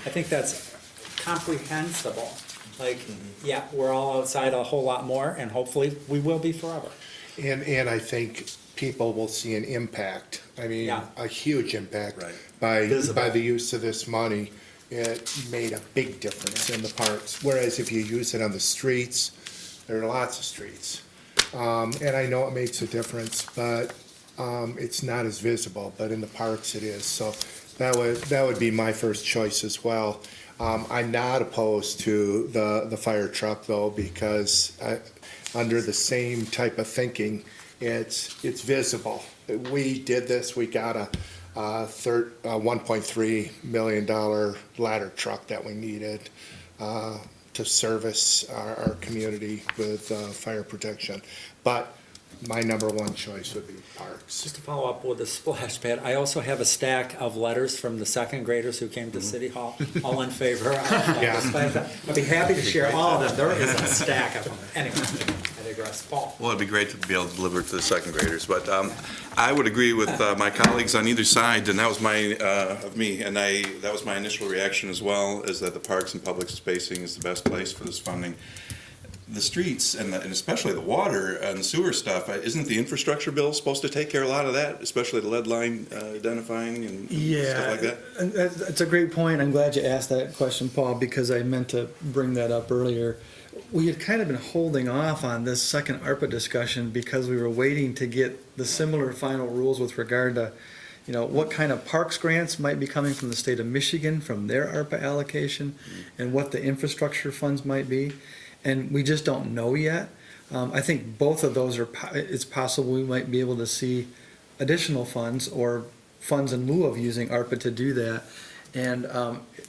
I think that's comprehensible. Like, yeah, we're all outside a whole lot more and hopefully we will be forever. And I think people will see an impact, I mean, Yeah. a huge impact Right. by Visible. the use of this money. It made a big difference in the parks, whereas if you use it on the streets, there are lots of streets. And I know it makes a difference, but, it's not as visible, but in the parks it is, so that would be my first choice as well. I'm not opposed to the fire truck though, because under the same type of thinking, it's visible. We did this, we got a $1.3 million ladder truck that we needed to service our community with fire protection. But my number one choice would be parks. Just to follow up with the splash pad, I also have a stack of letters from the second graders who came to City Hall, all in favor of the splash pad. I'd be happy to share all of them. There is a stack of them. Anyway, I digress. Paul? Well, it'd be great to be able to deliver it to the second graders, but I would agree with my colleagues on either side, and that was that was my initial reaction as well, is that the parks and public spacing is the best place for this funding. The streets and especially the water and the sewer stuff, isn't the infrastructure bill supposed to take care of a lot of that, especially the lead line identifying and stuff like that? And that's a great point. I'm glad you asked that question, Paul, because I meant to bring that up earlier. We had kind of been holding off on this second ARPA discussion because we were waiting to get the similar final rules with regard to, you know, what kind of parks grants might be coming from the state of Michigan from their ARPA allocation and what the infrastructure funds might be. And we just don't know yet. I think both of those it's possible we might be able to see additional funds or funds in lieu of using ARPA to do that. And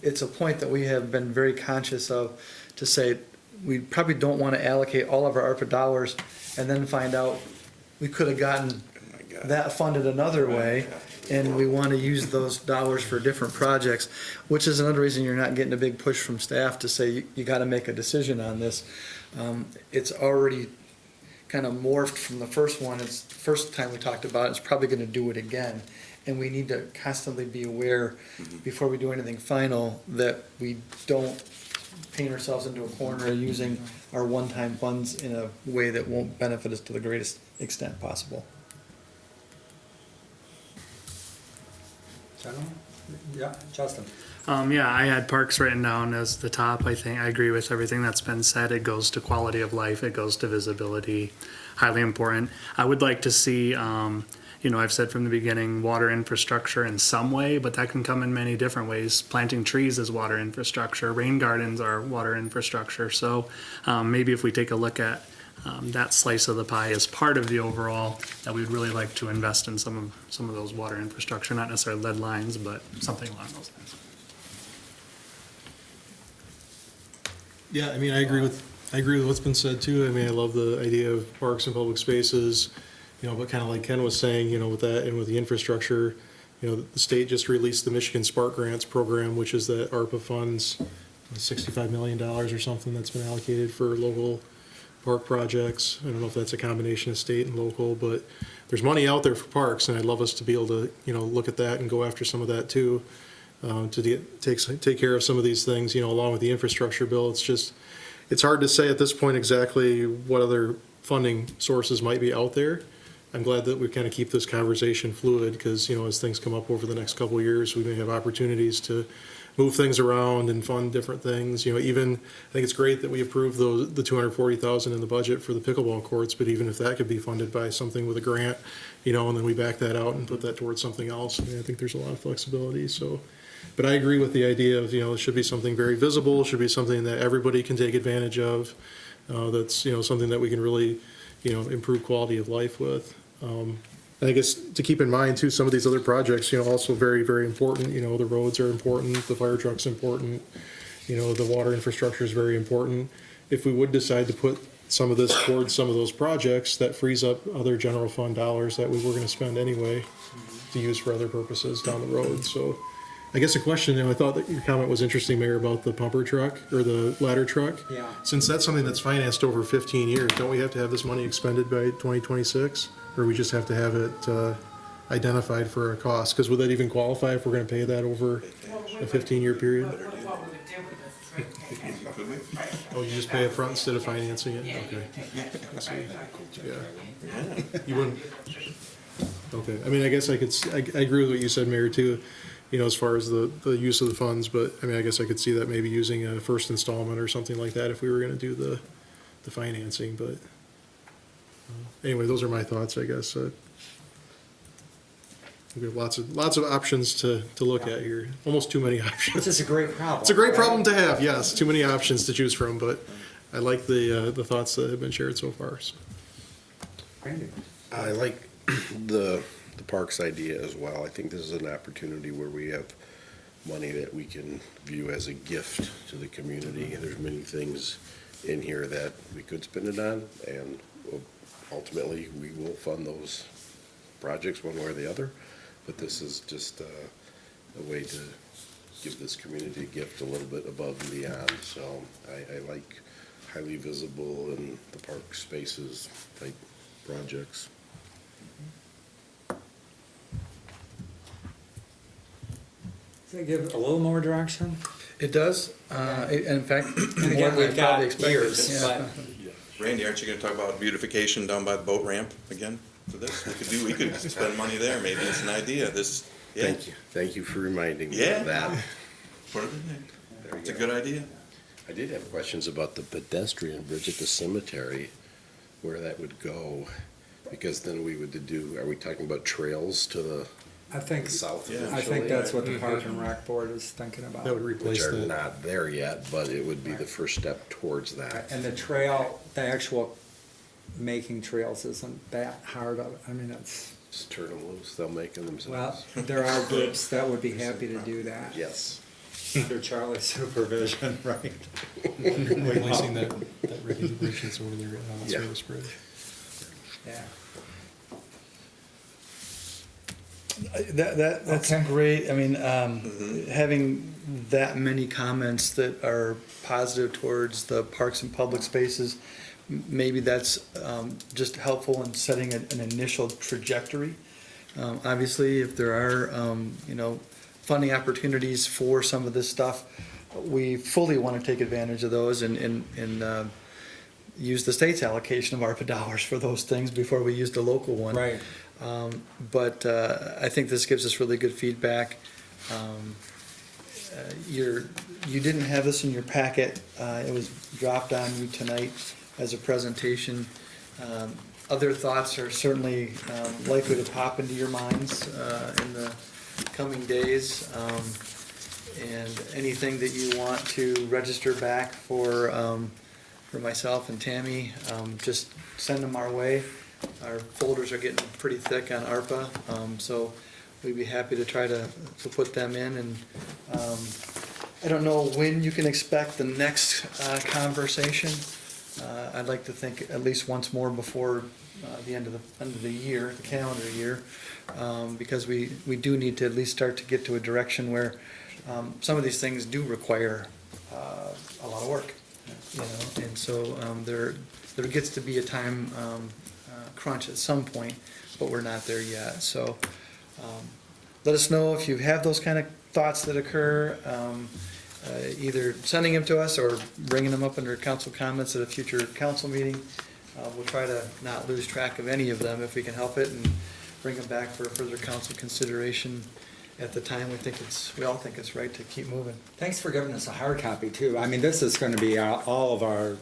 it's a point that we have been very conscious of, to say we probably don't want to allocate all of our ARPA dollars and then find out we could have gotten that funded another way, and we want to use those dollars for different projects, which is another reason you're not getting a big push from staff to say you got to make a decision on this. It's already kind of morphed from the first one. It's the first time we talked about it. It's probably going to do it again, and we need to constantly be aware before we do anything final that we don't paint ourselves into a corner using our one-time funds in a way that won't benefit us to the greatest extent possible. Yeah, Justin. Yeah, I had parks written down as the top. I think I agree with everything that's been said. It goes to quality of life. It goes to visibility. Highly important. I would like to see, I've said from the beginning, water infrastructure in some way, but that can come in many different ways. Planting trees is water infrastructure. Rain gardens are water infrastructure. So maybe if we take a look at that slice of the pie as part of the overall, that we'd really like to invest in some of those water infrastructure, not necessarily lead lines, but something along those lines. Yeah, I mean, I agree with what's been said too. I mean, I love the idea of parks and public spaces, but kind of like Ken was saying, with that and with the infrastructure, the state just released the Michigan Spark Grants program, which is that ARPA funds, $65 million or something that's been allocated for local park projects. I don't know if that's a combination of state and local, but there's money out there for parks, and I'd love us to be able to, look at that and go after some of that too, to take care of some of these things, along with the infrastructure bill. It's hard to say at this point exactly what other funding sources might be out there. I'm glad that we kind of keep this conversation fluid, because, you know, as things come up over the next couple of years, we may have opportunities to move things around and fund different things. You know, even, I think it's great that we approved the $240,000 in the budget for the pickleball courts, but even if that could be funded by something with a grant, you know, and then we back that out and put that towards something else, I mean, I think there's a lot of flexibility, so. But I agree with the idea of, you know, it should be something very visible, it should be something that everybody can take advantage of, that's, you know, something that we can really, you know, improve quality of life with. And I guess to keep in mind too, some of these other projects, you know, also very, very important. You know, the roads are important, the fire truck's important, you know, the water infrastructure is very important. If we would decide to put some of this towards some of those projects, that frees up other general fund dollars that we were gonna spend anyway to use for other purposes down the road. So I guess a question, you know, I thought that your comment was interesting, Mayor, about the pumper truck or the ladder truck. Yeah. Since that's something that's financed over 15 years, don't we have to have this money expended by 2026? Or we just have to have it identified for a cost? Because would that even qualify if we're going to pay that over a 15-year period? What we would do with this is we would take cash. Oh, you just pay it front instead of financing it? Yeah, you Okay. take cash. I see. Right. Yeah. You wouldn't? Okay. I mean, I guess I agree with what you said, Mayor, too, you know, as far as the use of the funds. But, I mean, I guess I could see that maybe using a first installment or something like that if we were going to do the financing. But anyway, those are my thoughts, I guess. We have lots of options to look at here. Almost too many options. Which is a great problem. It's a great right? problem to have, yes. Too many options to choose from, but I like the thoughts that have been shared so far. So. Randy? I like the parks idea as well. I think this is an opportunity where we have money that we can view as a gift to the community. There's many things in here that we could spend it on, and ultimately we will fund those projects one way or the other. But this is just a way to give this community a gift a little bit above and beyond. So I like highly visible and the park spaces type projects. Does that give a little more direction? It does, in fact, And more again, than I we've got probably expected. years, Yeah. but Randy, aren't you gonna talk about beautification down by the boat ramp again for this? We could spend money there, maybe it's an idea, this, yeah. Thank you for reminding me Yeah. of that. Put it in there. There you It's a go. good idea. I did have questions about the pedestrian bridge at the cemetery, where that would go, because then we would do, are we talking about trails to the I think, south Yeah. eventually? I think that's what the Park and Rec Board is thinking about. That would Which replace are that. not there yet, but it would be the first step towards that. And the trail, the actual making trails isn't that hard of, I mean, it's, Just turn them loose, they'll make them well, themselves. there are groups that would be happy to do that. Yes. Under Charlie's supervision, right? Replacing that rickety bridge that's over there at Yeah. Service Bridge. Yeah. That's Okay. great. I mean, having that many comments that are positive towards the parks and public spaces, maybe that's just helpful in setting an initial trajectory. Obviously, if there are, funding opportunities for some of this stuff, we fully want to take advantage of those and use the state's allocation of ARPA dollars for those things before we use the local one. Right. But I think this gives us really good feedback. You didn't have this in your packet. It was dropped on you tonight as a presentation. Other thoughts are certainly likely to pop into your minds in the coming days. And anything that you want to register back for myself and Tammy, just send them our way. Our folders are getting pretty thick on ARPA, so we'd be happy to try to put them in. And I don't know when you can expect the next conversation. I'd like to think at least once more before the end of the year, the calendar year, because we do need to at least start to get to a direction where some of these things do require a lot of work, and so there gets to be a time crunch at some point, but we're not there yet. So let us know if you have those kind of thoughts that occur, either sending them to us or bringing them up under council comments at a future council meeting. we'll try to not lose track of any of them if we can help it, and bring them back for further council consideration at the time we all think it's right to keep moving. Thanks for giving us a hard copy too. I mean, this is gonna be all of our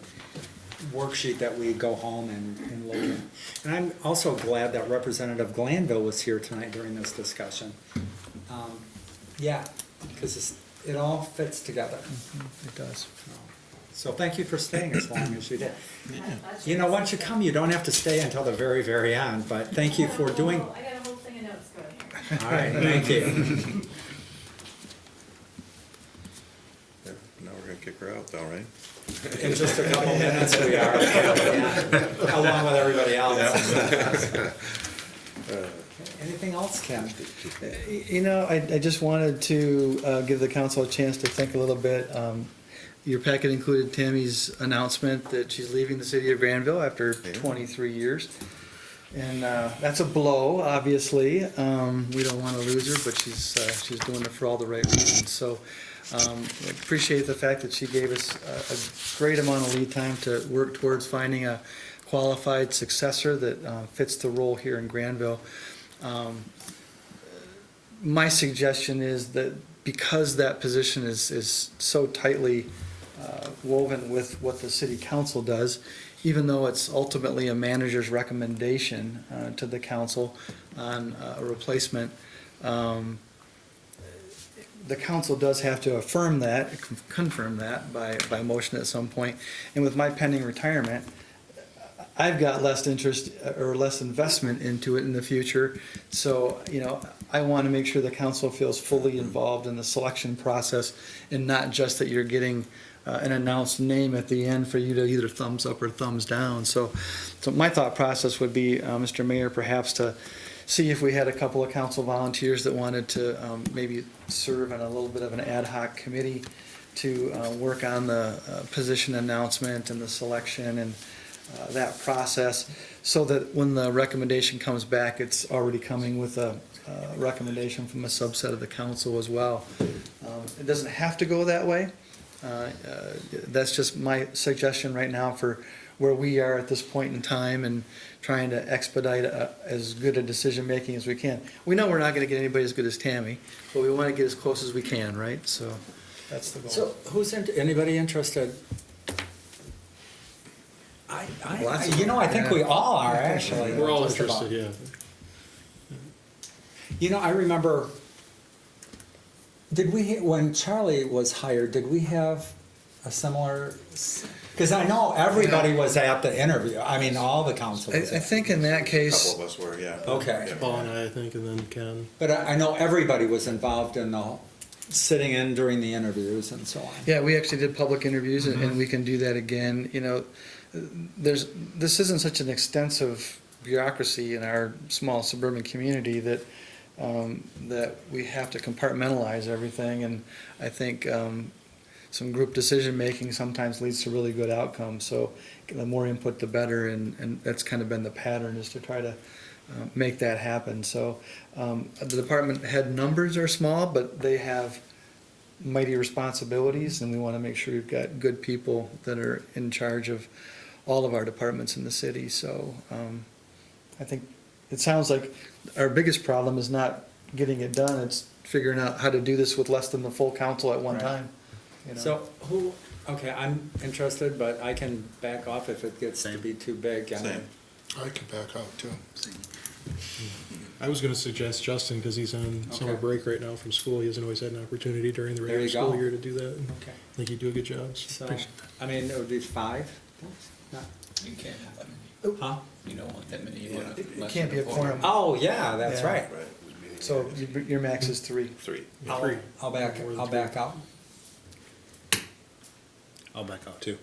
worksheet that we go home and look at. And I'm also glad that Representative Granville was here tonight during this discussion. Yeah, because it all fits together. It does. So thank you for staying as long as you did. You know, once you come, you don't have to stay until the very, very end, but thank you for doing. I got a whole thing of notes going here. All right, thank you. Now we're gonna kick her out though, right? In just a couple minutes, we are, along with everybody else. Anything else, Ken? You know, I just wanted to give the council a chance to think a little bit. Your packet included Tammy's announcement that she's leaving the city of Grandville after 23 years. And that's a blow, obviously. We don't want to lose her, but she's doing it for all the right reasons. So I appreciate the fact that she gave us a great amount of lead time to work towards finding a qualified successor that fits the role here in Granville. My suggestion is that because that position is so tightly woven with what the city council does, even though it's ultimately a manager's recommendation to the council on a replacement, the council does have to affirm that, confirm that by motion at some point. And with my pending retirement, I've got less interest or less investment into it in the future. So, you know, I want to make sure the council feels fully involved in the selection process, and not just that you're getting an announced name at the end for you to either thumbs up or thumbs down. So my thought process would be, Mr. Mayor, perhaps to see if we had a couple of council volunteers that wanted to maybe serve on a little bit of an ad hoc committee to work on the position announcement and the selection and that process, so that when the recommendation comes back, it's already coming with a recommendation from a subset of the council as well. It doesn't have to go that way. That's just my suggestion right now for where we are at this point in time, and trying to expedite as good a decision-making as we can. We know we're not gonna get anybody as good as Tammy, but we wanna get as close as we can, right? So that's the goal. So anybody interested? You know, I think we all are, actually. We're all just about. interested, yeah. You know, I remember, when Charlie was hired, did we have a similar, because I know everybody was at the interview, I mean, all the council was. I think in that A case, couple of us were, yeah. Okay. Yeah. Paul and I think, and then Ken. But I know everybody was involved in sitting in during the interviews and so on. yeah, we actually did public interviews, and we can do that again. You know, this isn't such an extensive bureaucracy in our small suburban community that that we have to compartmentalize everything, and I think some group decision-making sometimes leads to really good outcomes. So the more input, the better, and that's kind of been the pattern, is to try to make that happen. So the department head numbers are small, but they have mighty responsibilities, and we want to make sure we've got good people that are in charge of all of our departments in the city. So I think it sounds like our biggest problem is not getting it done, it's figuring out how to do this with less than the full council at one Right. time. You know? So okay, I'm interested, but I can back off if it gets to be too big. Same. I could back out too. I was gonna suggest Justin, because he's on summer Okay. break right now from school. He hasn't always had an opportunity during the There regular you school go. year to do that. And Okay. I think he'd do a good job. So, Appreciate I mean, it would be 5? Not- You can't have that many. Huh? You don't want that many. You want It less can't than be a quorum. Oh, yeah, that's Yeah. right. Right. So your max is 3. 3. I'll back out. I'll back out too.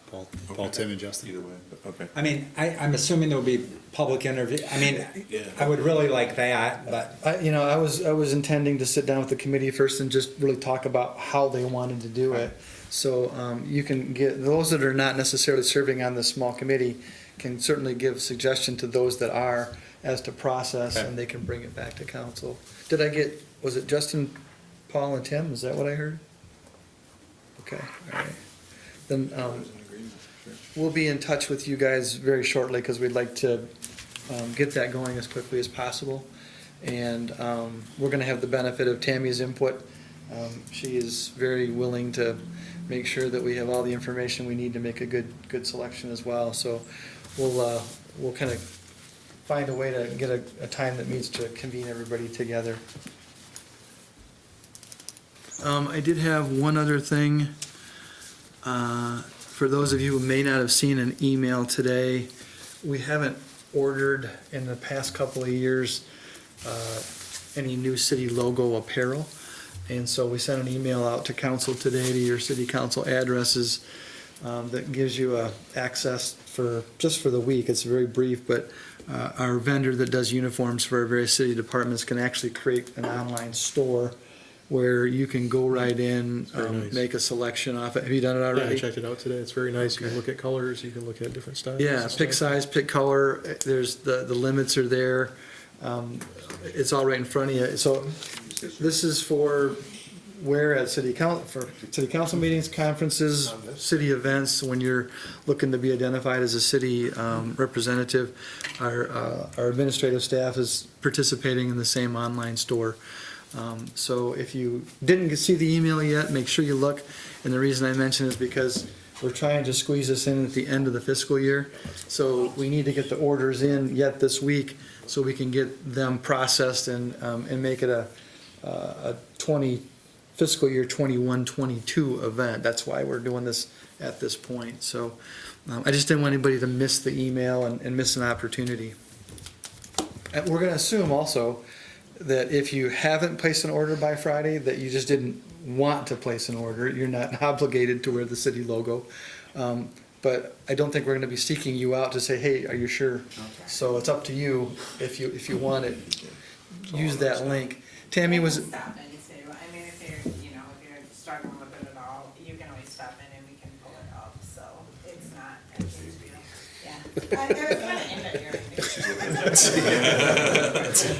Paul, Tim, and Justin. Either way, but okay. I mean, I'm assuming there'll be public interview, I mean, Yeah. I would really like that, but. I was intending to sit down with the committee first and just really talk about how they wanted to do it. So you can get, those that are not necessarily serving on this small committee can certainly give suggestion to those that are as to process, Okay. and they can bring it back to council. Was it Justin, Paul, and Tim? Is that what I heard? Okay, all right. Then, I was in agreement, sure. we'll be in touch with you guys very shortly, because we'd like to get that going as quickly as possible. And we're gonna have the benefit of Tammy's input. She is very willing to make sure that we have all the information we need to make a good selection as well. So we'll kind of find a way to get a time that meets to convene everybody together. I did have one other thing. For those of you who may not have seen an email today, we haven't ordered in the past couple of years any new city logo apparel. And so we sent an email out to council today, to your city council addresses, that gives you access just for the week. It's very brief, but our vendor that does uniforms for our various city departments can actually create an online store where you can go right in, nice. make a selection off it. Have you done it already? Yeah, I checked it out today. It's very nice. You can look at colors, you can look at different styles. Yeah, pick size, pick color. There's the limits are there. It's all right in front of you. So this is for where at city council meetings, conferences, city events, when you're looking to be identified as a city representative. Our administrative staff is participating in the same online store. So if you didn't see the email yet, make sure you look. And the reason I mention is because we're trying to squeeze this in at the end of the fiscal year. So we need to get the orders in yet this week so we can get them processed and make it a fiscal year 21-22 event. That's why we're doing this at this point. So I just didn't want anybody to miss the email and miss an opportunity. And we're gonna assume also that if you haven't placed an order by Friday, that you just didn't want to place an order. You're not obligated to wear the city logo. But I don't think we're gonna be seeking you out to say, hey, are you sure? Okay. So it's up to you if you want it. Use that link. Tammy was. Stop in too. I mean, if you're struggling with it at all, you can always stop in and we can pull it up, so it's not a huge deal. Yeah. There's kind of in there.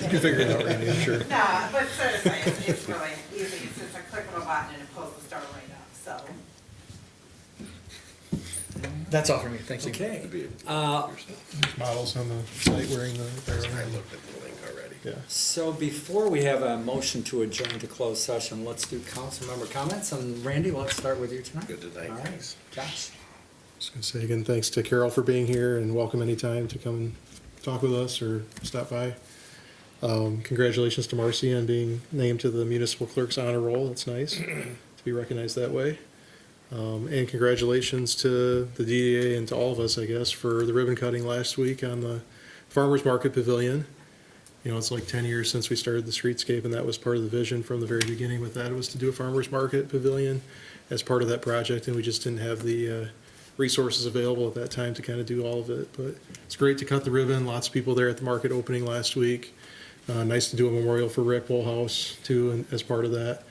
You can figure it out, Randy, I'm sure. Nah, but seriously, it's really easy. It's just a click of a button and it pulls the store right up, so. That's all for me, thank you. Okay. There's models on the site wearing the. I looked at the link already. Yeah. So before we have a motion to adjourn to closed session, let's do council member comments. And Randy, let's start with you tonight. Good tonight, All right. thanks. Josh. Just gonna say again, thanks to Carol for being here and welcome anytime to come and talk with us or stop by. Congratulations to Marcy on being named to the municipal clerk's honor roll. It's nice to be recognized that way. And congratulations to the DDA and to all of us, I guess, for the ribbon cutting last week on the Farmers Market Pavilion. You know, it's like 10 years since we started the streetscape, and that was part of the vision from the very beginning with that. It was to do a Farmers Market Pavilion as part of that project, and we just didn't have the resources available at that time to kind of do all of it. But it's great to cut the ribbon. Lots of people there at the market opening last week. Nice to do a memorial for Rick Woolhouse, too, and as part of that.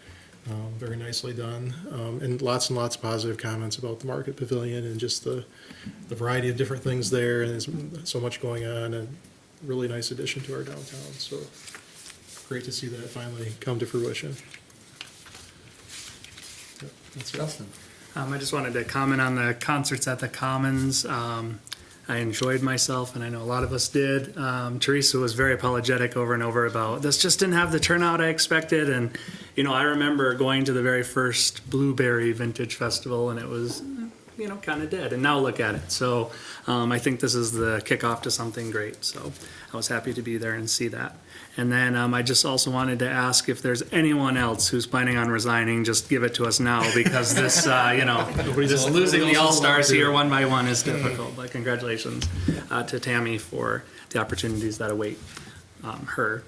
Very nicely done. And lots of positive comments about the Market Pavilion and just the variety of different things there, and there's so much going on, and really nice addition to our downtown. So great to see that finally come to fruition. Yep, that's it. Justin. I just wanted to comment on the concerts at the Commons. I enjoyed myself, and I know a lot of us did. Teresa was very apologetic over and over about this just didn't have the turnout I expected. And, you know, I remember going to the very first Blueberry Vintage Festival, and it was, you know, kind of dead. And now look at it. So I think this is the kickoff to something great. So I was happy to be there and see that. And then I just also wanted to ask if there's anyone else who's planning on resigning, just give it to us now, because this, you know, just losing the all-stars here one by one is difficult. But congratulations to Tammy for the opportunities that await her.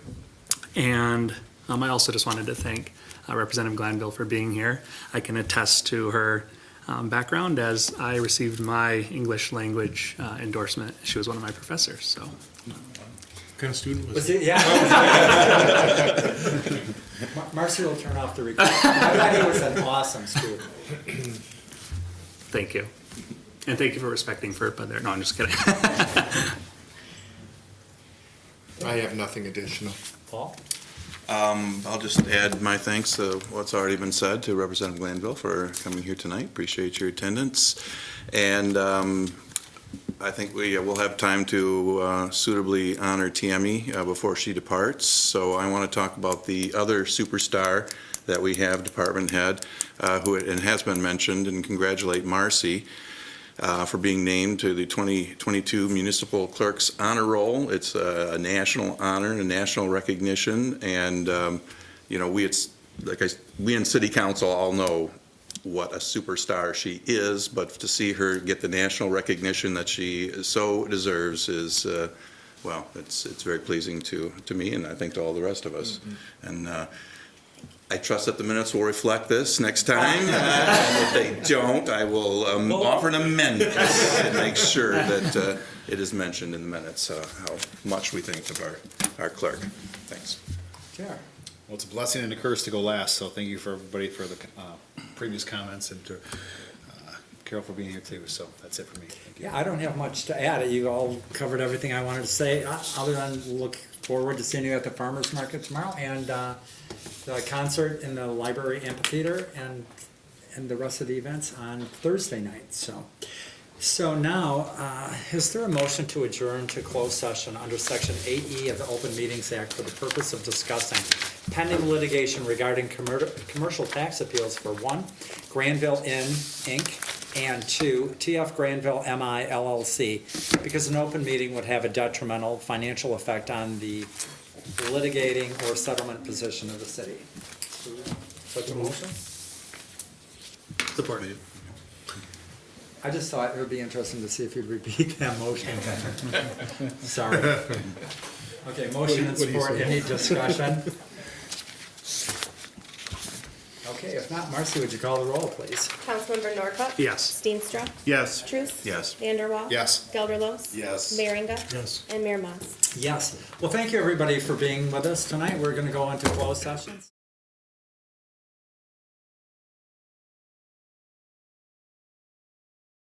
And I also just wanted to thank Representative Granville for being here. I can attest to her background, as I received my English language endorsement. She was one of my professors, so. What kind of student was Was it? it? Yeah. Marcy will turn off the recording. I thought he was an awesome student. Thank you. And thank you for respecting FERPA there. No, I'm just kidding. I have nothing additional. Paul? I'll just add my thanks to what's already been said to Representative Glanville for coming here tonight. Appreciate your attendance. And I think we will have time to suitably honor Tammy before she departs. So I want to talk about the other superstar that we have, department head, who it has been mentioned, and congratulate Marcy for being named to the 2022 Municipal Clerks Honor Roll. It's a national honor and a national recognition, and you know, we in City Council all know what a superstar she is, but to see her get the national recognition that she so deserves is, well, it's very pleasing to me, and I think to all the rest of us. And I trust that the minutes will reflect this next time, and if they don't, I will offer an amendment and make sure that it is mentioned in the minutes how much we think of our clerk. Thanks. Sure. Well, it's a blessing and a curse to go last, so thank you for everybody for the previous comments, and to Carol for being here too, so that's it for me. Thank you. Yeah, I don't have much to add. You all covered everything I wanted to say, other than look forward to seeing you at the farmer's market tomorrow, and the concert in the library amphitheater, and the rest of the events on Thursday night. So now, is there a motion to adjourn to closed session under Section 8E of the Open Meetings Act for the purpose of discussing pending litigation regarding commercial tax appeals for 1, Granville Inn, Inc., and 2, TF Granville MI LLC, because an open meeting would have a detrimental financial effect on the litigating or settlement position of the city. Such a motion? Supported. I just thought it would be interesting to see if you'd repeat that motion. Sorry. Okay, motion and support, any discussion? Okay, if not, Marcy, would you call the roll, please? Councilmember Norcutt? Yes. Steenstra? Yes. Truce? Yes. Vanderwall? Yes. Gelderlos? Yes. Merringa? Yes. And Mayor Mas? Yes. Well, thank you, everybody, for being with us tonight. We're going to go into closed sessions.